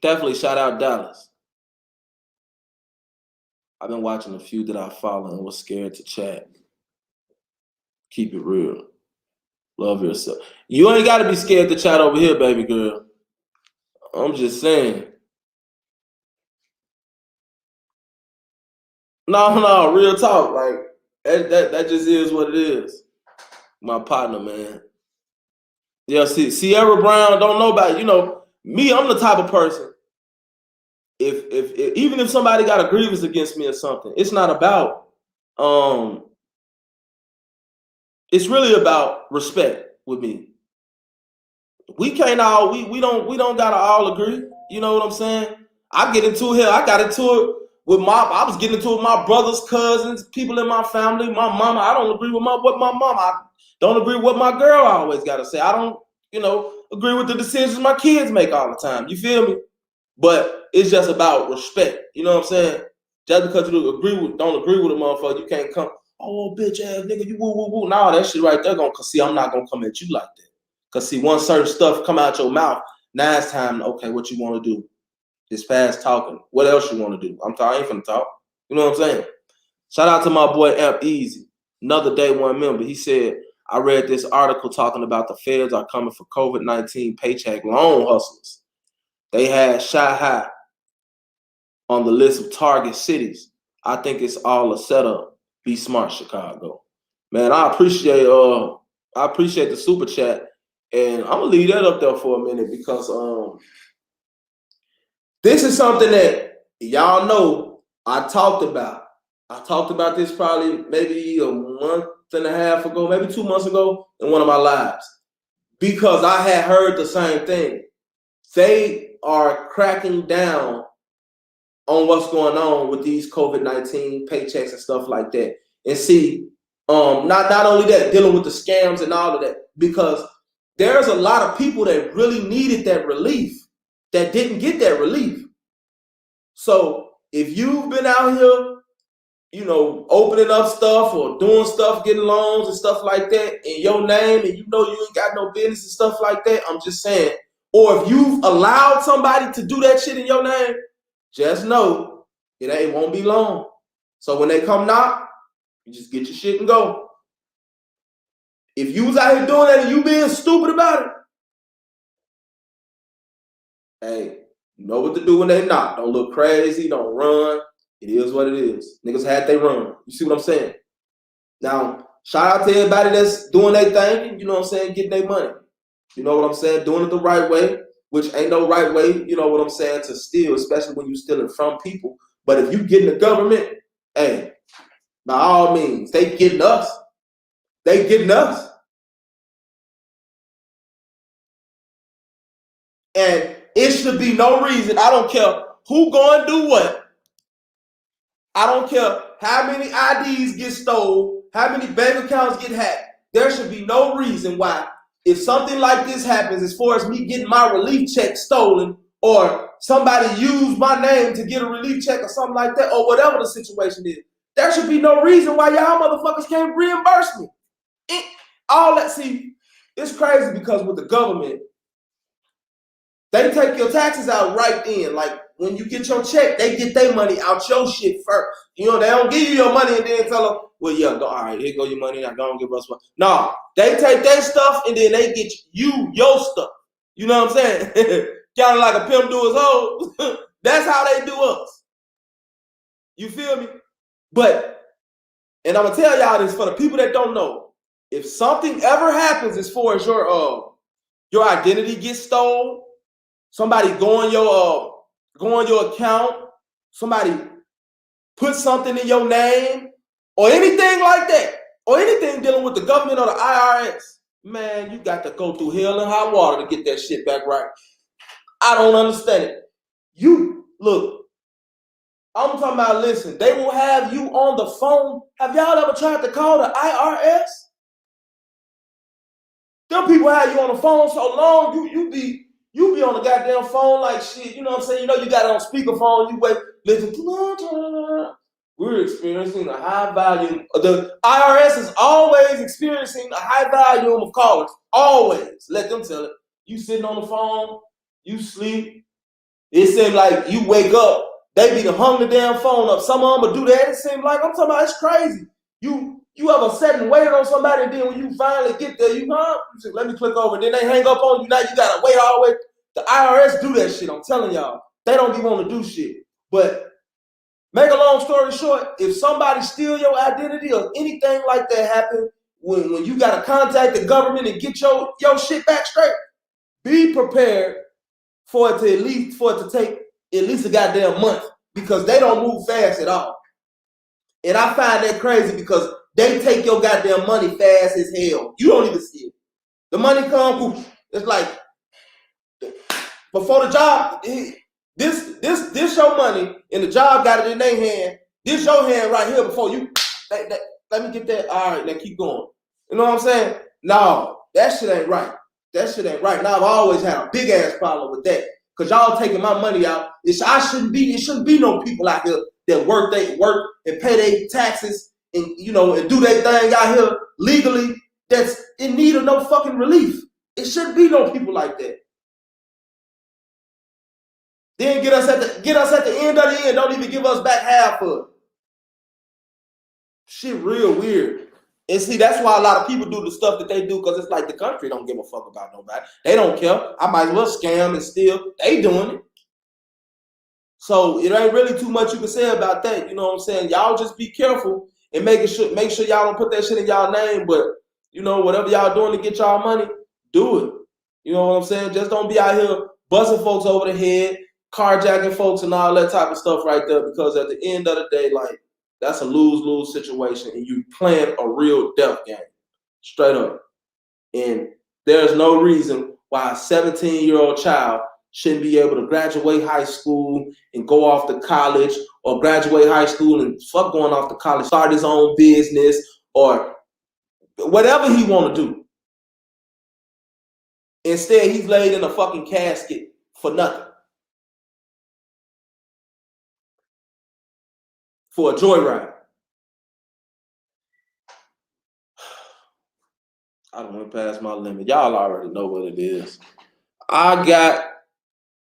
Definitely shout out Dallas. I've been watching a few that I follow and was scared to chat. Keep it real. Love yourself. You ain't got to be scared to chat over here, baby girl. I'm just saying. No, real talk. Like, that just is what it is. My partner, man. Yeah, see, Sierra Brown, don't know about it. Me, I'm the type of person, if even if somebody got a grievance against me or something, it's not about, it's really about respect with me. We can't all, we don't gotta all agree. You know what I'm saying? I got into it with I was getting into it with my brothers, cousins, people in my family, my mama. I don't agree with what my mama. don't agree with what my girl always got to say. I don't, agree with the decisions my kids make all the time. You feel me? But it's just about respect. You know what I'm saying? Just because you don't agree with a motherfucker, you can't come, oh, bitch ass nigga, you woo woo woo. Nah, that shit right there cause see, I'm not gonna come at you like that. Cause see, once certain stuff come out your mouth, now it's time, okay, what you want to do? This fast talking. What else you want to do? I ain't finna talk. You know what I'm saying? Shout out to my boy Amp Easy, another day one member. He said, I read this article talking about the feds are coming for COVID-19 paycheck loan hustlers. They had shot high on the list of target cities. I think it's all a setup. Be smart, Chicago. Man, I appreciate the super chat. And I'm gonna leave that up there for a minute because this is something that y'all know I talked about. I talked about this probably maybe a month and a half ago, maybe 2 months ago in one of my lives. Because I had heard the same thing. They are cracking down on what's going on with these COVID-19 paychecks and stuff like that. And see, not only that, dealing with the scams and all of that, because there's a lot of people that really needed that relief that didn't get that relief. So if you've been out here, opening up stuff or doing stuff, getting loans and stuff like that in your name, and you ain't got no business and stuff like that, I'm just saying, or if you've allowed somebody to do that shit in your name, just know it won't be long. So when they come knock, you just get your shit and go. If you was out here doing that and you being stupid about it, hey, you know what to do when they knock. Don't look crazy, don't run. It is what it is. Niggas had they run. You see what I'm saying? Now, shout out to everybody that's doing their thing, you know what I'm saying, getting their money. You know what I'm saying? Doing it the right way, which ain't no right way, you know what I'm saying, to steal, especially when you're stealing from people. But if you get in the government, hey, by all means, they getting us. They getting us. And it should be no reason, I don't care who going to do what. I don't care how many IDs get stolen, how many bank accounts get hacked. There should be no reason why, if something like this happens, as far as me getting my relief check stolen, or somebody used my name to get a relief check or something like that, or whatever the situation is, there should be no reason why y'all motherfuckers can't reimburse me. It's crazy because with the government, they take your taxes out right then. Like when you get your check, they get their money out your shit first. They don't give you your money and then tell them, well, yeah, all right, here go your money. Now go and give us money. No, they take their stuff and then they get you your stuff. You know what I'm saying? Kind of like a pimp do his hoes. That's how they do us. You feel me? And I'm gonna tell y'all this for the people that don't know. If something ever happens as far as your identity gets stolen, somebody go on your account, somebody put something in your name, or anything like that, or anything dealing with the government or the IRS, man, you got to go through hell and high water to get that shit back right. I don't understand it. Look, I'm talking about, listen, they will have you on the phone. Have y'all ever tried to call the IRS? Them people have you on the phone so long, you be on the goddamn phone like shit. You know what I'm saying? You got it on speakerphone. You wait, listen. We're experiencing a high volume. The IRS is always experiencing a high volume of callers. Always. Let them tell it. You sitting on the phone, you sleep. It seems like you wake up, they be to hung the damn phone up. Some of them will do that. It seems like, I'm talking about, it's crazy. You ever sat and waited on somebody, and then when you finally get there, you say, let me click over. Then they hang up on you. Now you gotta wait all the way. The IRS do that shit. I'm telling y'all, they don't be want to do shit. But make a long story short, if somebody steal your identity or anything like that happen, when you gotta contact the government and get your shit back straight, be prepared for it to take at least a goddamn month, because they don't move fast at all. And I find that crazy because they take your goddamn money fast as hell. You don't even see it. The money comes, it's like before the job, this your money and the job got it in their hand. This your hand right here before you. Let me get that. All right, now keep going. You know what I'm saying? No, that shit ain't right. That shit ain't right. Now I've always had a big ass problem with that. Cause y'all taking my money out. It shouldn't be no people out here that work and pay their taxes and and do their thing out here legally that's in need of no fucking relief. It shouldn't be no people like that. Then get us at the end of the end. Don't even give us back half of it. Shit real weird. And see, that's why a lot of people do the stuff that they do, because it's like the country don't give a fuck about nobody. They don't care. I might as well scam and steal. They doing it. So it ain't really too much you can say about that. You know what I'm saying? Y'all just be careful and make sure y'all don't put that shit in y'all name. But whatever y'all doing to get y'all money, do it. You know what I'm saying? Just don't be out here busting folks over the head, carjacking folks and all that type of stuff right there. Because at the end of the day, like, that's a lose-lose situation, and you playing a real death game, straight up. And there's no reason why a 17-year-old child shouldn't be able to graduate high school and go off to college, or graduate high school and fuck going off to college, start his own business, or whatever he want to do. Instead, he's laid in a fucking casket for nothing. For a joyride. I done went past my limit. Y'all already know what it is. I got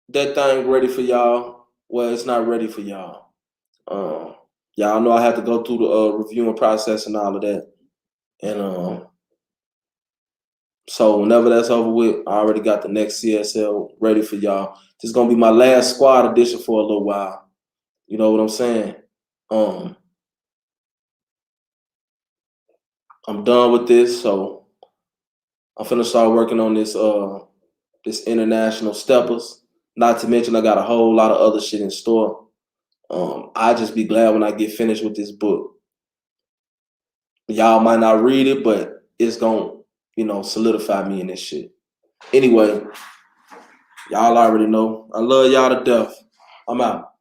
that thing ready for y'all. Well, it's not ready for y'all. Y'all know I have to go through the reviewing process and all of that. And so whenever that's over with, I already got the next CSL ready for y'all. This is gonna be my last squad edition for a little while. You know what I'm saying? I'm done with this, so I'm finna start working on this this international steppers. Not to mention I got a whole lot of other shit in store. I just be glad when I get finished with this book. Y'all might not read it, but it's gonna, solidify me in this shit. Anyway, y'all already know. I love y'all to death. I'm out.